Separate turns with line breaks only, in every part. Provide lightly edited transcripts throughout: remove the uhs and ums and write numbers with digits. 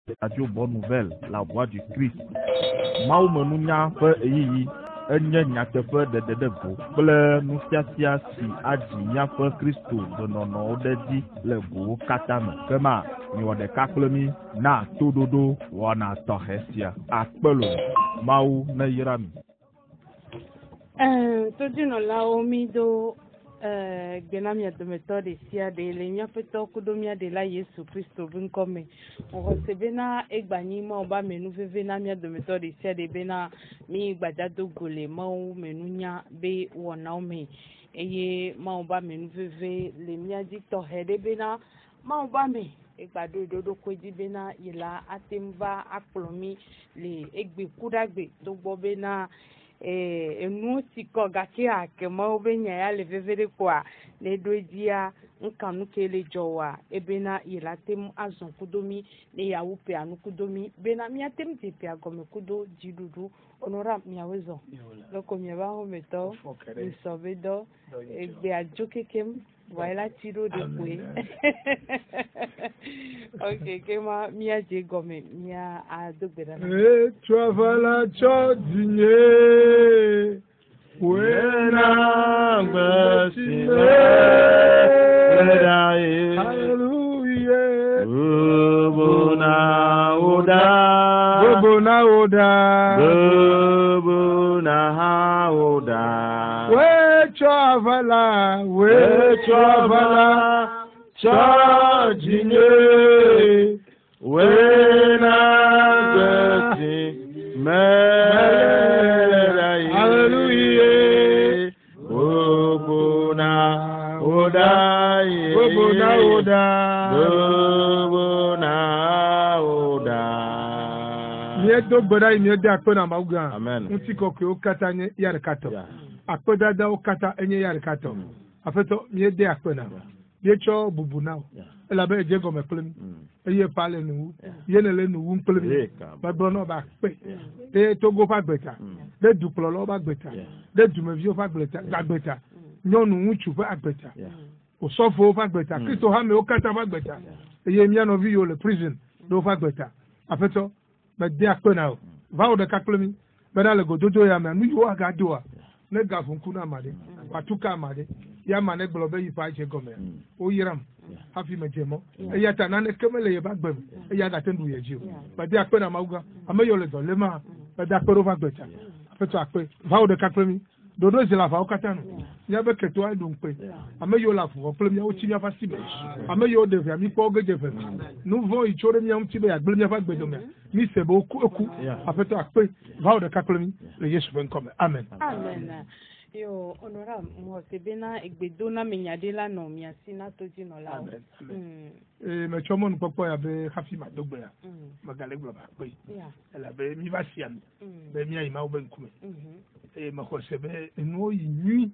Radio Bonne Nouvelle, la voix du Christ. Maou menunya fe eyiyi enye nyateƒe dedede go kple nufiafia si adzi miaƒe Kristo benɔnɔwo ɖe dzi le gowo katã me. Kema miwɔ ɖeka kple mi na toɖoɖo wɔna tɔxɛ sia. Akpelo Mawu neyra mi.
Todinɔlawo mi do gbena mia dometɔ ɖe sia ɖe le míaƒe tɔkudo mia ɖe la Yesu Kristo ƒe ŋkɔ me. Xɔse bena egbanyi mawo ba menu veve na mia dometɔ ɖe sia ɖe bena mi gbadzado go le mawo menunya be wɔnawo me eye mawo ba menu veve le mia dzi tɔxɛ ɖe bena mawo ba me egbaɖo ɖoɖokoe dzi bena yela ate ŋu va akplɔ mi le egbe kuɖagbe togbɔ bena enu si kɔ gake akemawo be nya ya le veve ɖe koa ne ɖo edzia nkanu ke le dzɔ wa ebena yela tem azɔ kudo mi ne yawo pe anu kudo mi bena miate ŋu dze pe agɔme kudo dziɖuɖu onora miawo zɔ lɔko miaba wɔmetɔ nsɔbedɔ egbe adzo kekem wayela tsi ɖo ɖekoe ok kema mia dze gɔme mia ado gbe ɖa.
Travala tsɔ dinye wena gbesime ledaye hallelujah bobona oda bobona oda bobona oda we travala tsɔ dinye wena gbesime hallelujah bobona oda bobona oda miedo gbeda yi miede akpe na Mawu gã ŋuti kɔkɔewo katã nye ya ɖeka tɔ akpedadawo katã enye ya ɖeka tɔ aƒetɔ miede akpe na mietsɔ bubu na wo elabe edze gɔme kple mi eye pa le nuwu yene le nuwu kple mi megblɔ na wo be akpe ɖe Togo ƒe agbeta ɖe dukplɔlawo ƒe agbeta ɖe dumeviwo ƒe agbeta nyɔnu ŋutsu ƒe agbeta osɔfowo ƒe agbeta Kristo hamewo katã ƒe agbeta eye mia nɔvi yiwo le prison ɖe woƒe agbeta aƒetɔ mede akpe na wo va wo ɖeka kple mi bena le gododo ya mea nu yiwo agadoa ne gaƒo ŋku na ame aɖe wòatu ka ame aɖe ya ame aɖe gblɔ be yi ƒe adze gɔmea woyram hafi medze mɔ eya ta naneke mele ye ƒe agbe me eya gate ɖu ye dzi o mede akpe na Mawu gã ame yiwo le dɔ lém hã mede akpe ɖe woƒe agbeta aƒetɔ akpe va wo ɖeka kple mi ɖoɖo zi le aʋawo katã no míabe ketoa ɖo ŋukpe ame yiwo le avuwɔ kple míawo tsi míaƒe asi me ame yiwo ɖe via mi kpɔ ge dze ʋe nu vɔ̃ yi tso ɖe mía ŋuti be yagblẽ míaƒe agbedome mi se be woku aƒetɔ akpe va wo ɖeka kple mi le Yesu ƒe ŋkɔ me amen.
Yo onora mwose bena egbedo na menya de la no mia si na to dino la.
Me chomo nukpɔkpɔ ya be hafi ma dogbe ya. Magale gblɔ ba kpe. Ela be mi va si ami. Be mia yi Mawu be ŋkume. Me xɔ se be enuwo yi nyui.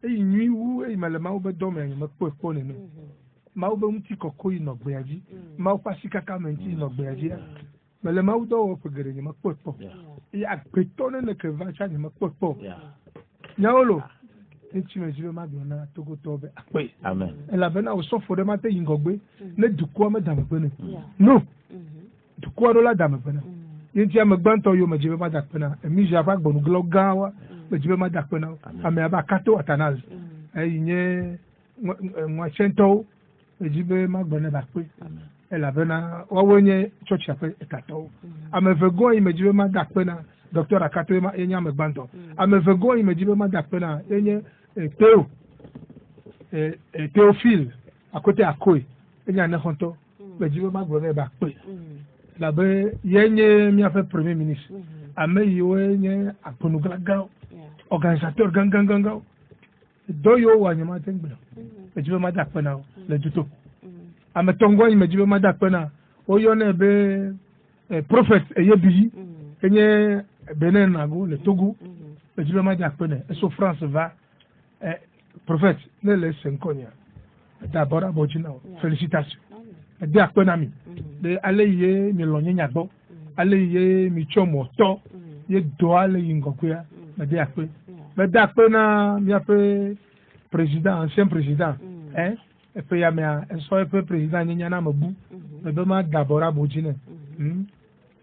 Eyi nyui wu eyi me le Mawu be dɔ me nye me kpɔ nene. Mawu be ŋuti kɔkɔ yi nɔ gbea dzi. Mawu ƒe asi kaka me ŋuti nɔ gbea dzi. Me le Mawu dɔ wɔ ƒe geɖe nye me kpɔ. Eye agbetɔ ne ke va tsa nye me kpɔ. Nyawolo ŋutsi me dzi be magblɔ na Togotɔwo be akpe elabena wòsɔfo ɖe mate yi ŋgɔgbe ne dukɔa me damegbe ne no dukɔa ɖo la damegbe na ye ŋuti ame gbãtɔ yiwo me dzi be mada akpe na emizia ƒe agbɔnugblɔ gãwoa me dzi be mada akpe na wo ame abe Akato Athanase eyi nye ŋɔtsɛntɔwo me dzi be magblɔ na be akpe elabena woawoe nye tsɔtsia ƒe etatɔwo ame eve gɔ̃ yi me dzi be mada akpe na Dr. Akato yenye ame gbãtɔ ame eve gɔ̃ yi me dzi be mada akpe na yenye Theophile akote akoe yenye anexɔtɔ me dzi be magblɔ nɛ be akpe labe yenye míaƒe premier ministre ame yiwo nye agbenugãgãwo organisateur gãgãgãgãwo dɔ yiwo wɔ nye mate ŋgble me dzi be mada akpe na wo le duto ame tɔ̃gɔ yi me dzi be mada akpe na woyɔnɛ be prophète Eyebiyi yenye Benin nago le Togo me dzi be mada akpe nɛ eso France va prophète ne le se ŋkɔnyea d'abord abɔdzi na wo félicitation de akpe na mi de ale ye mi lɔ nye nyagbɔ ale ye mi tsɔ mɔtɔ ye dɔ ale yi ŋgɔgbea me de akpe na míaƒe président ancien président eƒe yamea esɔ eƒe président nye nyana me bu be ma da abɔ ɖe abɔ dzi nɛ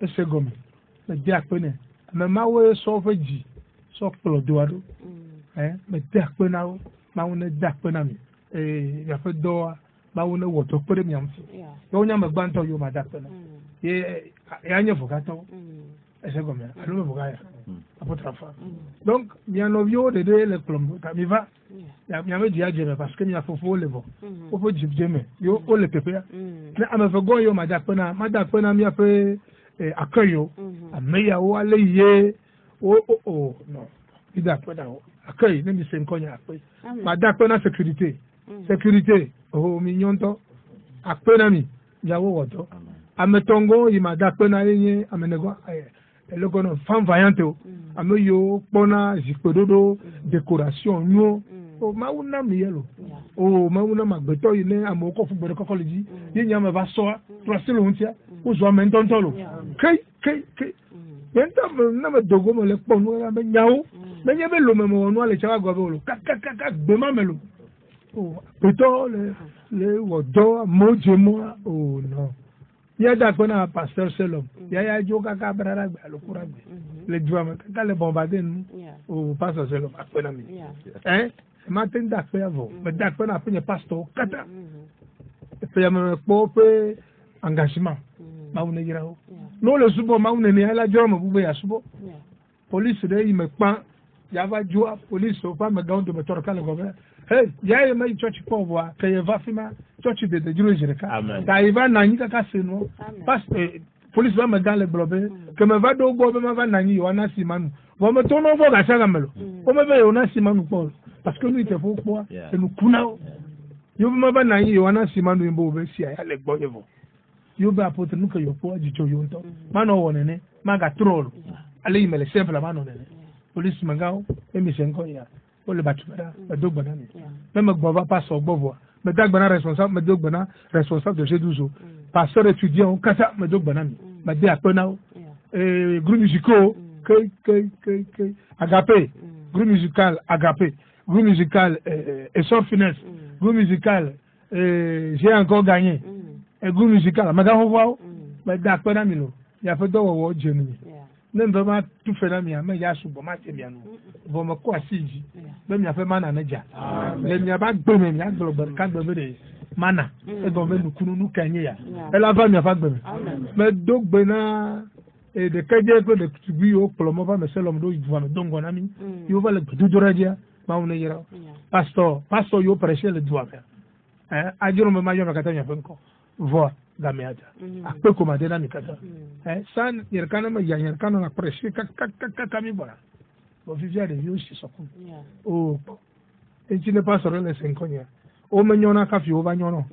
ese gome me di akpene me mawe so feji so kplo do ado me di akpena o mawo ne di akpena mi ya fe do mawo ne wo to pere mi amfi yo nya me gbanto yo ma di akpena ye ya nya fokato ese gome alo me bogaya apotra fa donc mi anovio de le plombo ta mi va ya mi ame dia jeme parce que mi afofo le bo ofo jibjeme yo o le pepe na ame fe go yo ma di akpena mi afe akayo ameya wo ale ye o no ida peda akayi ne mi se nkonya ape ma da pena sécurité o mi nyonto apena mi yawo wodo ametongo yi ma da pena yin amenego eloko no femme vaillante o ameyo pona jipododo décoration no o mauna mi yelo o mauna magbeto yi ne amoko fu gbere kokole ji yin ya me ba so tracé lo ntia o zo me ntontolo kai yenta na me dogo mo le ponu la me nyawo me nyebe lo me mo no ale chawa go lo ka gbe ma melo o beto le wodo mojemo o no ya da kona pasteur selom ya joka ka brara gba lo kura gbe le jua me ka le bombarder nu o pasteur selom apena mi ma ten da pe avo me da kona pe pasteur kata pe me po pe engagement ma wona yirawo no le subo ma wona ni ala joro mo bube ya subo police de yi me pa ya va jua police o pa me ga ndo me torka le gobe hey ya ye me church po bo ka ye va fima church de juro jere ka ta iva na nyi ka seno parce police va me dans le globe que me va do go be me va na nyi yo na si manu bo me to no bo ga sanga melo o me be yo na si manu po parce que nous te fo po e nu kuna yo me va na nyi yo na si manu mbo be si ya le gbo yevo yo ba apotre nuka yo po ajicho yo nto mano wonene maga troll ale imele simple mano nene police magao emi senko ya o le batubara me dogbana ni même gboba passe gbobo me dagbana responsable me dogbana responsable de G12 pasteur étudiant kata me dogbana ni me de apena groupe musical que agapé groupe musical agapé groupe musical essor finesse groupe musical j'ai encore gagné groupe musical maga ho wao me da apena mi lo ya fe do wo jenu mi ne mbe ma tu fe na mi ama ya subo ma te mi anu bo me ko asiji be mi afe mana na ja le mi aba gbe mi ya glo ber ka gbe de mana e go me nukunu nu kanye ya e la va mi afa gbe me do gbe na e de kaje ko de tubi o plomo ba me selom do ivu me dongo na mi yo va le du doradia ma una yira pastor yo prêcher le doigt ajuro me ma yo me katanya fenko voix gameata akpe komande na mikata san yerkana ma yerkana na prêcher ka mi bora bo vivia de yo si sokun o et tu ne pas sur les 5 ans o me nyona ka fi o ba nyono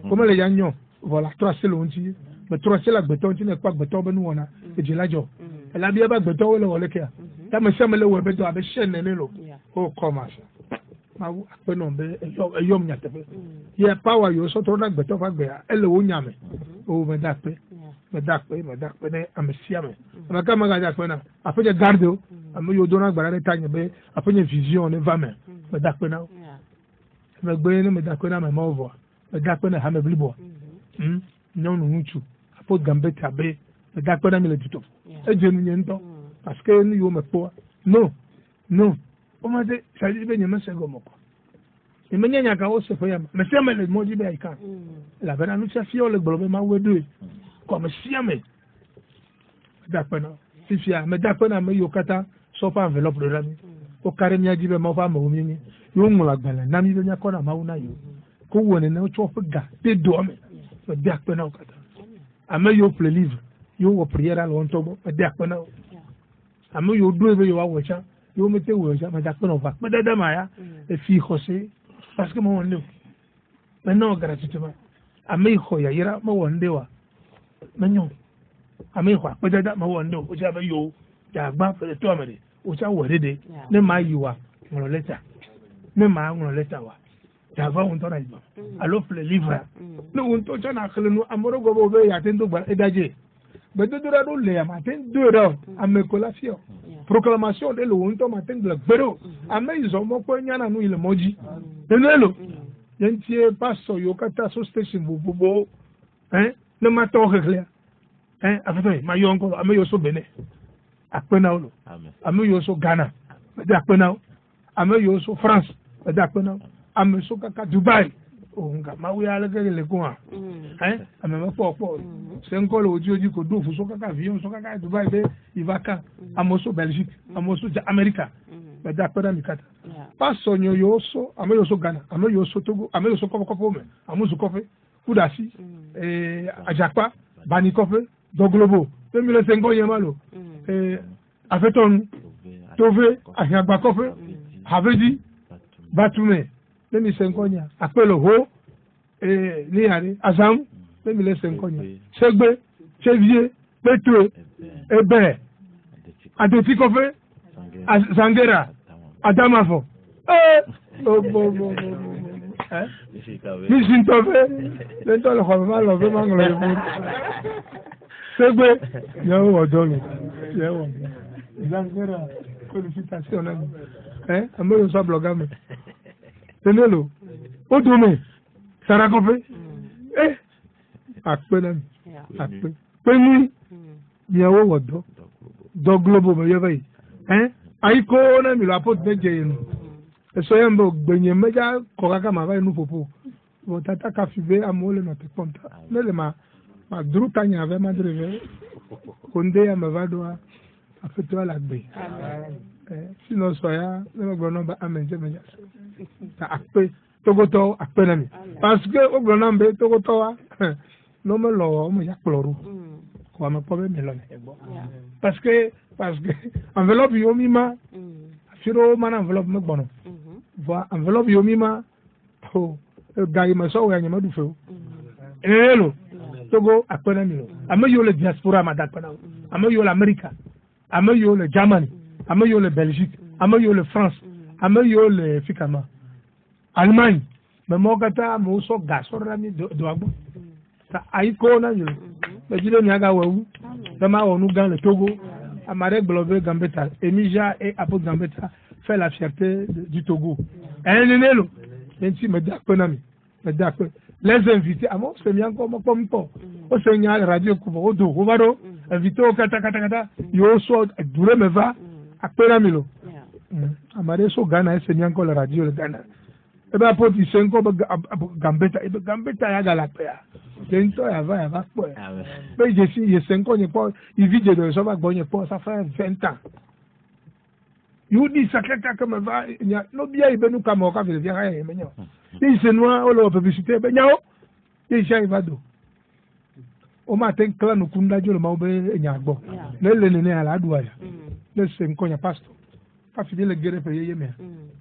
comme les yanyo voilà tracer l'onti mais tracer la beton tu ne pas beton be nu wona e je lajo e la bia ba beton wele wole kia ta me semele we beton abe shenne ne lo o commence ma wu akpe no be eyom nyatefe ye power yo so to na gbeto fa gbe ele wo nyame o me dakpe ne amesia me na ka ma ga dakpe na afeje garde o am yo do na gbara ne tanye be afeje vision ne va me dakpe na me gbe ne me dakpe na me ma ovo me dakpe na ha me blibo no no nchu apo gambe tabe me dakpe na me le tuto e je nu nyento parce que ni yo me po no o ma de saji be nyama se gomoko e menya nya ka o se foya me se me le moji be aikan la bena nu se fio le gbolobe ma wedu ko me siame da pena fifia me da pena me yokata so pa envelope de rami o kare nya jibe ma fa ma o mi yo ngula gbala na mi be nya ko na ma una yo ko woni na o cho fuga de do me da pena o kata ame yo ple livre yo wo prière al ontobo da pena ame yo do be yo wa wocha yo mete wo ja ma da pena va me da ma ya e fi josé parce que mo wonde maintenant gratuitement ame ko ya yira mo wonde wa menyo ame ko pe da mo wonde o ja ba yo ja gba fe to amere o ja wo dede ne ma yiwa ngolo leta ne ma ngolo leta wa ja va on to na iba alo ple livre ne on to ja na khele no amoro go bo be ya ten do gba edaje be do do do le ya ma ten do do ame ko la fio proclamation de lo on to ma ten de gbero ame izo mo ko nyana nu ile moji denelo yentie paso yo kata so station bobo ne ma to khekhle afeto ma yo ngolo ame yo so Benin akpena olo ame yo so Ghana de akpena ame yo so France de akpena ame so kaka Dubai onga ma wi ala ke le ko ame ma po se ngolo oji ko do fu so kaka avion so kaka Dubai be ivaka ame so Belgique ame so America de akpena mi kata pas sonyo yo so ame yo so Ghana ame yo so Togo ame yo so kopo me ame so kofe Kudasi ajakpa bani kofe do globo 2005 yemalo afeton tove ahagba kofe haveji batume 2005 nya apelo ho ni are azam 2005 nya segbe chevie petue ebe adoti kofe zangera adamafo Mission tove le to le ko ma lo be ma ngolo ibu segbe yo odolo yo zangera qualification amoyo so blogame tenelo odume sarakofe akpena akpe peni yawo wodo do globo me yebai aiko na mi la pot meje yenu eso yembo gbenye meja kokaka ma vai nu popo bo tata ka fibe amole na te konta nele ma druta nya ave madreve konde ya mavado afeto la gbe sino soya le gbono ba amenje meja ta akpe togoto akpe na mi parce que o gbono mbe togoto wa no me lo mo ya ploru ko ma pobe me lo parce que enveloppe yo mima firo mana enveloppe me gbono va enveloppe yo mima gari ma so wa nyama du feu hello togo akpena mi lo ame yo le diaspora ma dakpena ame yo le America ame yo le Germany ame yo le Belgique ame yo le France ame yo le fikama Allemagne me mo kata mo so ga so rami do agbo ta aiko na yo be jile ni aga wewu be ma wonu gan le Togo amare globe Gambetta Emija et Apo Gambetta fait la fierté du Togo enenelo enti me dakpena mi me dakpe les invités amo se mi encore mo pompo o se nya radio kubo odo o baro invité o kata yo so dure me va akpena mi lo amare so Ghana se mi encore la radio le Ghana e ba poti se nko Gambetta ya gala pe ya tento ya va po be je si ye se nko ni po i video de so ba gbo ni po ça fait 20 ans you dis saketa comme va no bia ibe nu kama o ka vile via ya menyo ni se noa o lo publicité be nyao ni sha ivado o ma ten clan kunda jolo ma obe nyagbo le ne ala aduwa ya le se nko nya pastor ka fi le gere pe yeye me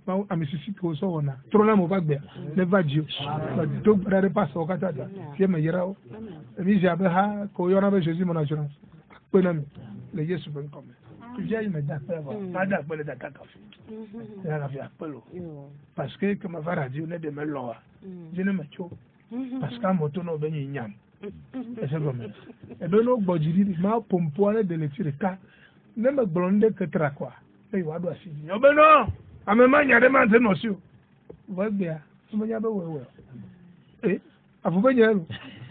ma amisisi ko so ona trona mo bagbe le vadio do brare pastor ka tada fi me yirao mi ja be ha ko yona be Jésus mon assurance pe na mi le Yesu ben comme il me da pas d'appel de cacafé la vie appelo parce que comme va radio ne de melo je ne me cho parce que moto no be nyam et c'est comme et be no gbojiri ma pompo ale de le tire ka ne me blonde que tra quoi e wa do asi yo be no ame ma nya de ma se no si o wa gbe a so nya be we afu be nya ru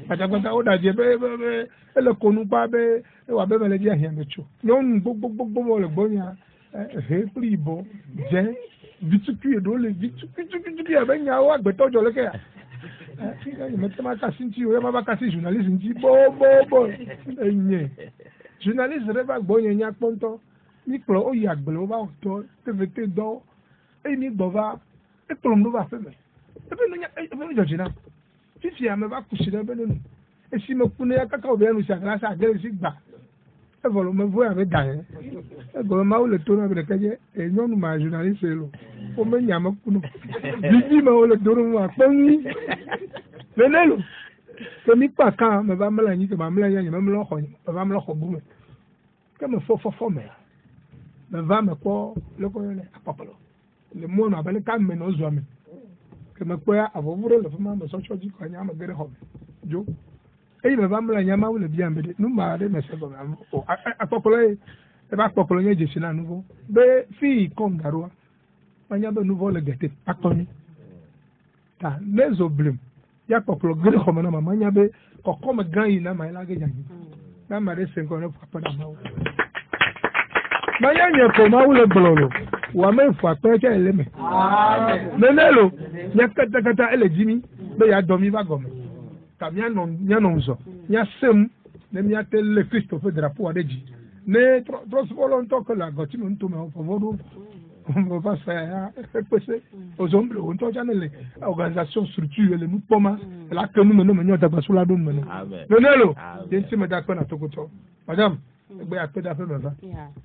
ajagbata o da je be ele konu pa be wa be mele je ahian becho non gbogbo mo le gbonya pribo je bituku do le bituku ya be nya wa gbe tojo le ke ya me tema ka sinti o ma ba ka si journaliste nti bo enye journaliste re ba gbonya nya ponto mi klo o ya gbe o ba to tvt do mi bova e plom do ba fe me e be no nya e be no jina fifi ya me ba kushira be no e si me kunu ya kaka obi anu sakala sa gele si gba e volo me vo ya be dan e go ma o le to na be keje e nyonu ma journaliste lo o me nya me kunu bibi ma o le doro ma pon lenelo ke mi pa kan me ba mla nyi ke ba mla nya me mlo kho ba mlo kho bu me ke me fo me me va me ko le ko le apapalo le mo na ba le kan me no zo me ke me ko ya avovuro le fama me so choji ko nya ma gere ho jo e me va mla nya ma wo le bia mbede nu ma de me se go am o apapalo e ba apapalo nya je sina nuvo be fi kon garwa ma nya be nuvo le gete akoni ta les oblem ya koklo gele ko mana mama nya be kokko me gan yi na ma la ge jangi na ma de sen ko ne fa da ma ma ya nye ko ma wule blolo wa me fa pe ke ele me amen nenelo nya kata kata ele jimi be ya domi ba gome ka nya no nzo nya sem ne mi atele Christophe drapeau adeji ne trosvolo ntoko la goti mo ntume o favoro on va faire passer aux hommes on to janele organisation structure le mupoma la que nous menons nyota ba sula do menons nenelo yenti me da ko na tokoto madame egbe apeda fe me va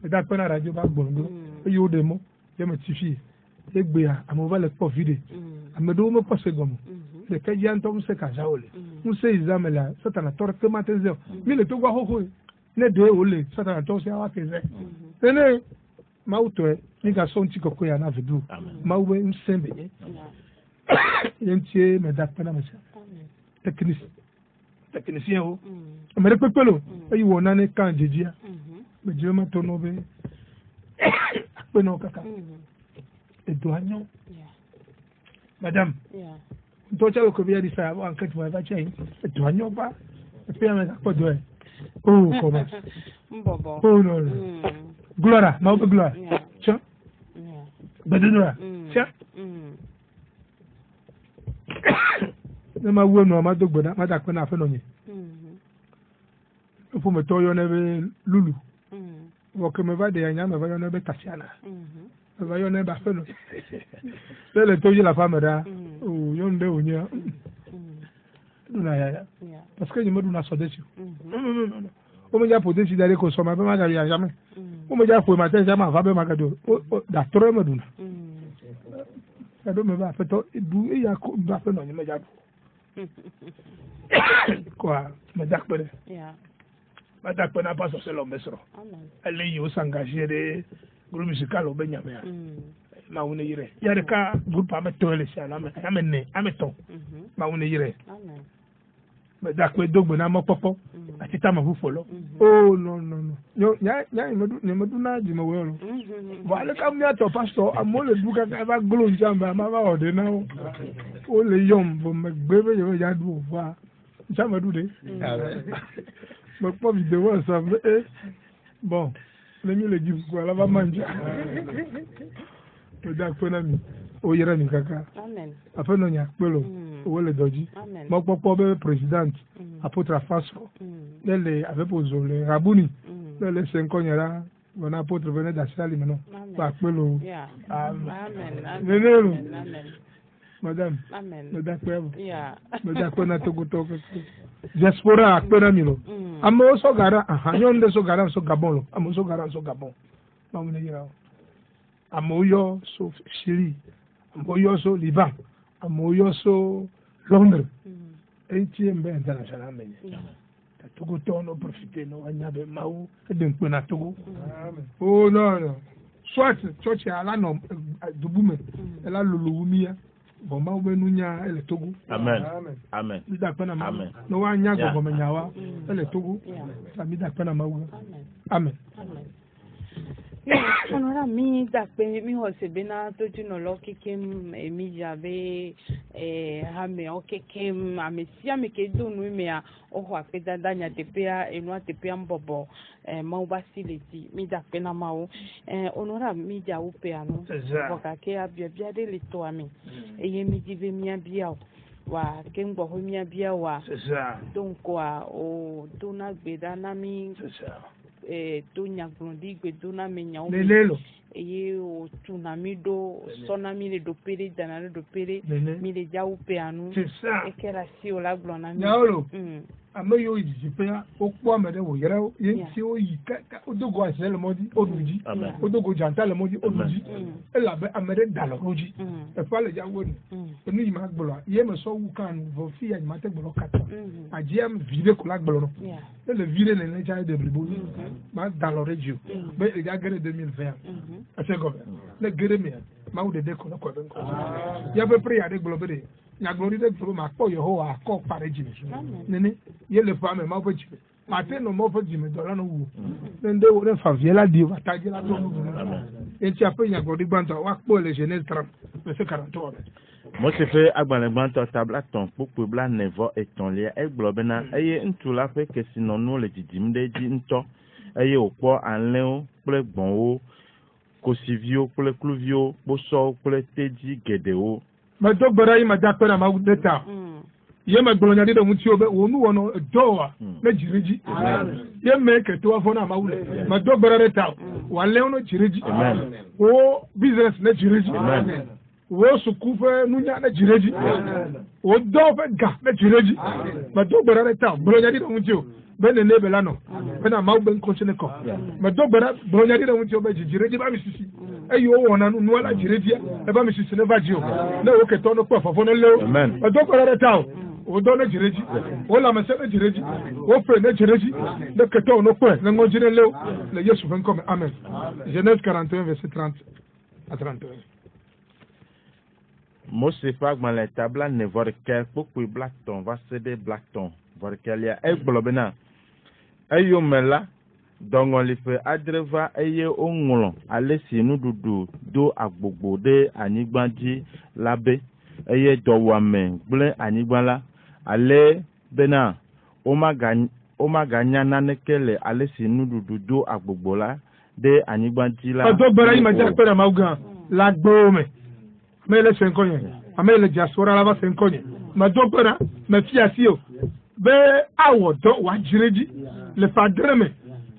me da ko na radio ba gbongo yo de mo je me tifie egbe a amova le po vide amedo mo passe gomo le ka yanto mo se ka jaole mo se izamela satana torke matenzo mi le to gwa ho ne de ole satana to se awa keze ene mauto ni ga son ti koko ya na vedu mawe msembe yenti me da pena me technicien o me pepelo ayi wona ne kan jejia me je ma to no be pe no kaka Edouanyo. Madame. Ntocha lo ko bi adi sa wa enquête mo va chain. Edouanyo ba. E pe me ko do e. Oh, comment.
Mbobo.
Oh non. Gloire, ma obe gloire. Tiens. Badenoa. Tiens. Ne ma wo no ma dogboda, ma da ko na fe no nyi. Faut me toyo ne be lulu. Wo ke me va de anya me va yo ne be tasiana. Va y en a parfait. C'est le taux de la femme là. Oh, y en a où nia. Parce que je me donne à sauter sur. Non. On me dit pour décider d'aller consommer, mais je ne jamais. On me dit pour matin jamais, va bien magado. Da trop me donne. Ça doit me va faire tout. Il y a va faire non, me dit. Quoi, me dit que. Madame n'a pas sorti l'homme mesro. Elle est s'engager de groupe musical au Benyamia. Ma une yire. Yare ka groupe ame toile si ala amene ameton. Ma une yire. Mais d'accord donc bona mo popo. Atita ma fu follow. Oh non. Yo nya me du na di me welo. Voilà comme ya to pastor amole duka ka ba glo njamba ma ba ode na o. O le yom bo me gbebe yo ya du wa. Njamba du de. Mais pas vidéo ça bon. Le mieux le dit quoi là va manger. Le dak penami o yera ni kaka. Amen. Après no nya pelo o le doji. Mo popo be président apôtre François. Le avec pozo le Rabouni. Le 5 ans là on apôtre venait d'Achali maintenant. Ba pelo. Amen. Madame. Amen. Le dak pelo. Le dak pena togo. Diaspora penami lo. Amo so gara yonde so gara so Gabon lo. Amo so gara so Gabon. Ba mu ne yira. Amo yo so Chili. Amo yo so Liban. Amo yo so Londres. ATM international menye. Ta Togo tono profiter no anyabe mawu edem pe na Togo. Oh non. Soit church ala no dubume. Ela luluwumia. Bon ma ube nunya ele Togo. Amen. Mida pena ma. No wa nya go me nyawa ele Togo. Sa mida pena ma ube. Amen.
Onora mi da pe mi ho se bena to juno lo kekem mi jabe ha me o kekem amesia me ke do nu me a o ho apeda danya tepea enu atepea mbobo ma uba sileti mi da pe na ma o onora mi ja u pe anu boka ke abia bia de lito ami eye mi dive mi abia wa ke ngbo ho mi abia wa donc quoi o do na gbeda na mi to nyaglondi gbedona menya o
lelo
eye o tsunami do tsunami le do pere dana le do pere mi le ja upe anu e kera si o la glona mi
yaolo ame yo jipea o po amede wo yere ye si o yi ka odogo ase le modi oduji odogo janta le modi oduji e la be amede dalo oji e fa le ja wonu enu yi ma gbolo ye me so wu kan vo fi ya ma te gbolo kata ajem vide ko la gbolo e le vide le le ja de blibo ma dalo regio be e ja gere 2020 ase go le gere me ma u de ko na ko be ko ya be pre ya de gbolo be na glory de gbolo ma po yo ho a ko pare jimi nene ye le femme ma po jimi ma te no mo po jimi do la no wu nde wo de favie la di wa ta je la to mu e ti ape ya glory gbanta wa po le jeunesse 30 mais c'est 43
Moi c'est fait agbalagbanto tablaton popo bla nevo etonlia eglobena eye ntula fe ke sinonu le didim de di nto eye opo anleo ple gbonwo kosivio ple kluvio boso ple teji gedeo
ma dogbara yi ma dakpena ma deta ye ma gbolonya de mu ti obe wonu wono dowa na jiriji ye me ke to afona ma wule ma dogbara deta wa leono jiriji o business na jiriji wo sukufe nunya na jireji wo dofe ga na jireji ma dogbara deta gbolonya de mu ti o be ne nebela no be na ma ugbe nkochine ko ma dogbara gbolonya de mu ti o be jireji ba mi sisi eyo wona nu ala jireji e ba mi sisi ne vaji o na wo ke to no po fofo no le ma dogbara deta o do na jireji o la ma se na jireji o fe na jireji de ke to no po na ngojine le le Yesu ven comme amen. Genèse 41 verset 30 à 31.
Mose fragment la table ne vorkel pokui blackton va céder blackton vorkelia e globena ayo mela dongon li fe adreva eye onwulon alesi nududu do agbogbo de anigbanji labe eye dowame gble anigbala ale bena omaganya nanekele alesi nududu do agbogbo la de anigbanji la
adogbara yi ma jakpera maugan la gbome mele senkonye amele jasora la ba senkonye ma dogbara ma fiasio be awo do wa jireji le fadreme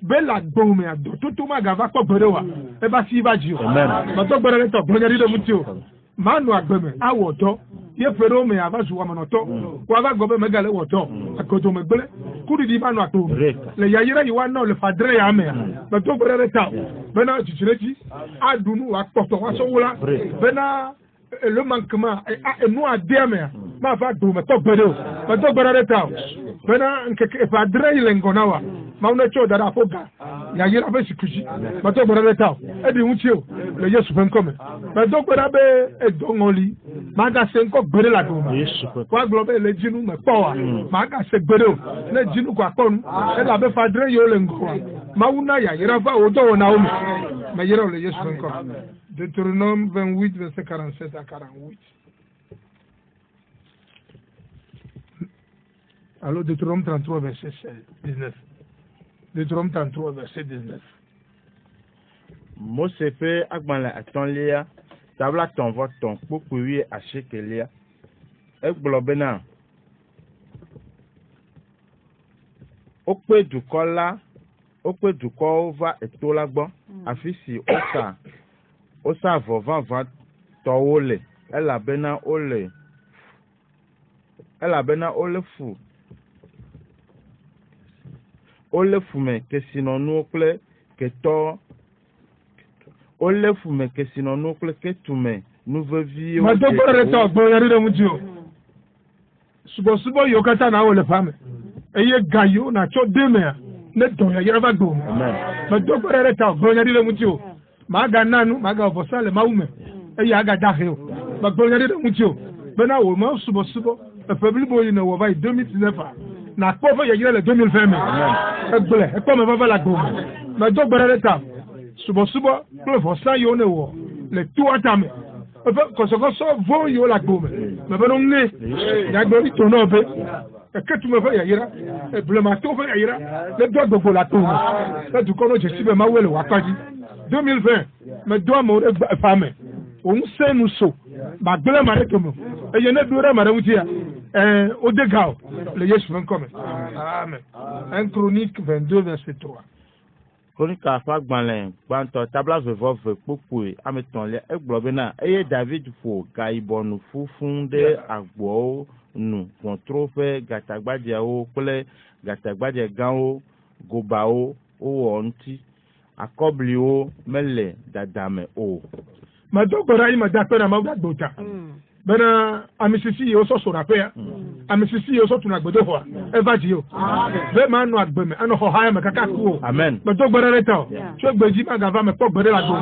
be la gbome ado tutu magava ko berewa e ba si ba ji o ma dogbara le to gbonyari de mutio manu agbeme awo do ye fero me ava zuwa monoto wa ba gobe megale woto akoto megbele kudi di manu ato le yayira yi wa no le fadre ya me ma dogbara le ta be na jireji adunu wa poto wa so wula be na le manquement et nous à demain ma va do me to bedo ma to berare ta bena nke fa dre lengonawa ma una cho dara foga ya yira be sikuji ma to berare ta e di unchio le Yesu fen come ma do berabe e dongoli ma ga se nko bere la do ma kwa globe le jinu me power ma ga se bere le jinu kwa ponu e la be fa dre yo lengowa ma una ya yira va o do na o ma yira le Yesu fen come. Deutéronome 28, verset 47 à 48. Alors, Deutéronome 33, verset 19. Deutéronome 33, verset 19.
Mose fait agbanla atonlia, tabla ton voton, pour courir à chekelia. Et globena. Okwe du kola, okwe du kova et tolagbo, afisi oka. Osa vovan towole elabena ole fu me kesinonu kle keto ole fu me kesinonu kle ketume nuvevi
ma do bore to gbo yari de mutio subo yokata na ole fame eye gayo na cho deme ne do yari ba gbo ma do bore to gbo yari de mutio maga nanu maga ofosale maume eya aga daheo bagbonya de mutio bena wo ma subo e pebli boyi na wo vai 2019 na pofa ya yele 2020 egbele e ko me baba la gbo na do gbere ta subo pro fosa yo ne wo le tu atame e fe ko so vo yo la gbo me beno ne ya gbo ri to no be e ketu me fa ya yira e ble ma to fa ya yira le do gbogbo la to me du kono je sibe ma wele wa paji 2020 me do mo femme on se nous so ba gbele mare tomo e ye ne dure mare wutia o de gao le Yesu ven comme amen. 1 Chronique 22 verset 3.
Chronique afa gbanlen gbanto tabla vevove popue ameton le egbobena eye David fo gaibonu fufunde agbo nu kontrofe gatagbadie o pele gatagbadie gan o gobao o onti akobli o mele dadame o
ma dokora yi ma dakora ma gbota bena amisisi yo so rapea amisisi yo so tuna gbodo ho evaji yo be ma no agbeme ano ho haya me kaka ku
amen
ma dokora reta so gbeji ma gava me pogbere la do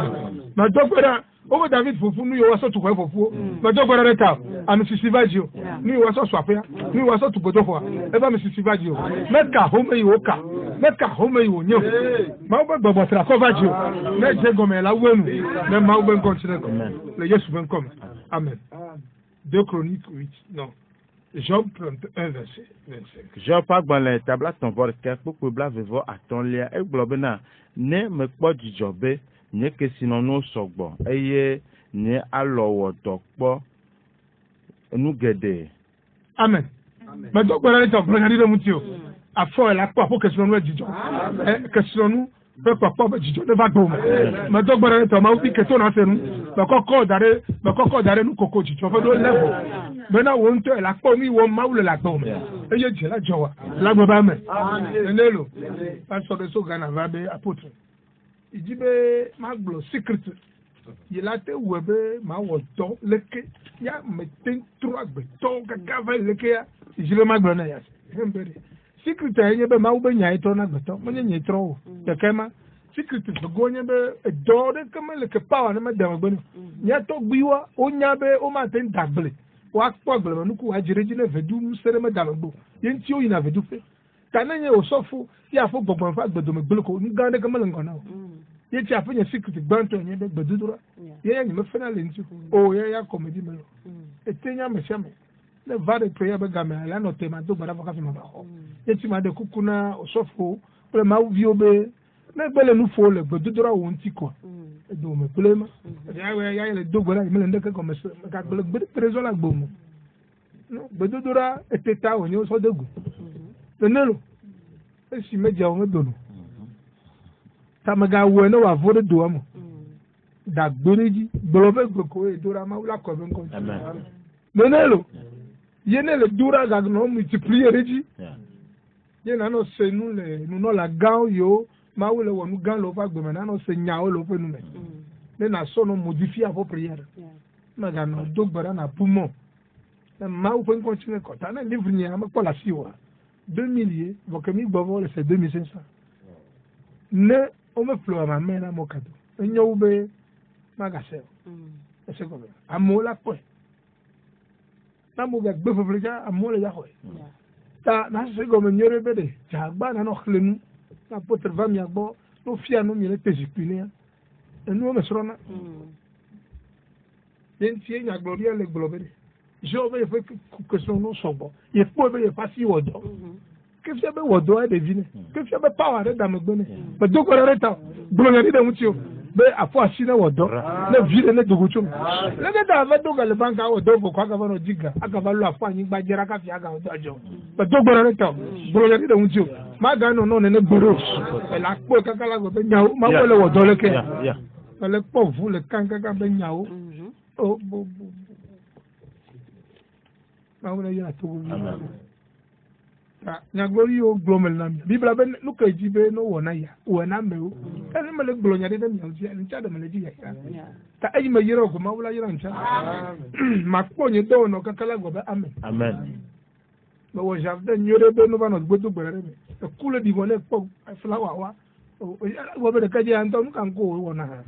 ma dokora o David fufu nu yo so tu ko fufu ma dokora reta amisisi vaji yo ni yo so rapea ni yo so tu gbodo ho eba misisi vaji yo meka ho me yo ka meka ho me yo nyo ma o gbogbo tra ko vaji yo na je gome la wenu na ma o ben continue le Yesu ben come amen. 2 Chroniques 8, non. Job 31, verset 25.
Job pas dans les tablettes ton vol pour que bla vevo atolia e globena ne me kpo dzidzɔbe nye ke sinɔnu sɔgbɔ eye nye alɔwɔ dɔkpɔ nu geɖe.
Amen. Mais donc voilà les temps, regardez le moutio. À fort la quoi pour que sinɔnu dzidzɔ. Que sinɔnu be papa be dzidzɔ ne va do. Mais donc voilà les temps, ma obi que ton afenu. Mais koko dare nu koko dzidzɔ fe do level. Maintenant, on te la commis ou maule la tombe. Et je dis la joie. La gobame. Nelo. Pasteur de Sogana va be apôtre. Il dit be maglo secret. Il a te webe ma woto leke. Ya meten trois beton kaka leke ya. Je be maglo na ya. Secret ya be ma ube nya ito na beton. Mo nya itro. Ya kema. Secret be go nya be do de kama leke power na ma da gbenu. Nya to gbiwa o nya be o ma ten dable. Wa kpɔ agblemenuku wa dziɖedzi ne vedu ŋusẽ me damegbo ye ŋuti wo yina vedu ƒe ta ne nye osɔfo ye afɔ gbɔgbɔm ƒe agbedome gble ko nu gã aɖeke mele ŋgɔ na o ye ti aƒe nye sikiti gbãtɔ nye be gbedodoɖa ye ya nyeme fena le ŋuti o ye ya kɔmedi me lo ete nya me sia me ne va ɖe prayer be game la nɔ te ma do gbe ɖa fɔ kafi ma va xɔ ye ti ma ɖe kuku na osɔfo kple mawuviwo be ne gbe le nu ƒo le gbedodoɖa wo ŋuti koa do me kple ma ya le do gbe la me le ndeke gɔme se me ka gble gbe trésor la gbo mo no gbedodoɖa eteta wonye sɔ de gu nenelo esi me dze wo me do no ta me ga wɔe ne wa vo ɖe doa me da gbe ɖe dzi gblɔ be gbe ko ye do ɖa mawu la kɔ be ŋkɔ dzi nenelo ye ne le do ɖa ga nɔ multiplier ɖe dzi ye nanɔ se nu le nunɔla gãwo yiwo mawu le wɔ nu gã le woƒe agbe me nanɔ se nyawo le woƒe nu me ne nasɔ nɔ modifie afɔ prière me ganɔ do gbe ɖa na pumɔ ne mawu ƒe ŋkɔtsi ne kɔta ne livre nye ame kpɔ le asi oa 2000 ye vɔ ke mi gbɔ vɔ le se 2500 ne wome ƒle amame na mo kado enye wo be magase o ese gɔme amewo la kpɔe na mo ga gbe ƒeƒle dza amewo le ya xɔe ta na se gɔme nyuie ɖe be ɖe dzagba nanɔ xlẽ nu na apôtre va mia gbɔ no fia no mi le te zikpui nea enuwo me srɔ̃na ye ŋuti ye nyagblɔɖia le gblɔ be ɖe Job be yeƒe kesrɔ̃nuwo sɔgbɔ ye kpɔe be yeƒe asi wɔ dɔ ke fia be wɔ dɔ ɖevi ne ke fia be pawa ɖe damegbe ne me do kɔ ɖe ta gblɔ nya ɖi ɖe ŋuti o be afɔ asi ne wɔ dɔ ne vi ɖe ne dogo tso ne ne da ava do ga le banka wɔ dɔ vɔ ko agava nɔ di ga agava lo afɔ anyigba dzra kafi aga wɔ dɔ adzɔ me do kɔ ɖe ta gblɔ nya ɖi ɖe ŋuti o maga nɔ nɔ nene gboro ela kpɔe kaka la gbɔ be nyawo mawo le wɔ dɔ leke ele kpɔ ʋu le kankaka be nyawo o bo mawu ne yina togo ta nyagbori yiwo gblɔ mele na mi bibla be nu ke dzi be ne wɔ na ya wɔ na amewo ene mele gblɔ nya ɖe ɖe miawo dzi ŋutsa ɖe mele dzi yayra ta eyi me yra ko mawu la yra ŋutsa makpɔ nye dɔwɔnɔ kaka la gɔ be amen me wɔ jardin nyuie ɖe be no va nɔ gbedo gbe ɖe me eku le ɖivɔ ne kpɔ flawa wa wɔ be ɖeka dzi ya ŋutɔ nu ka ŋko wɔna hã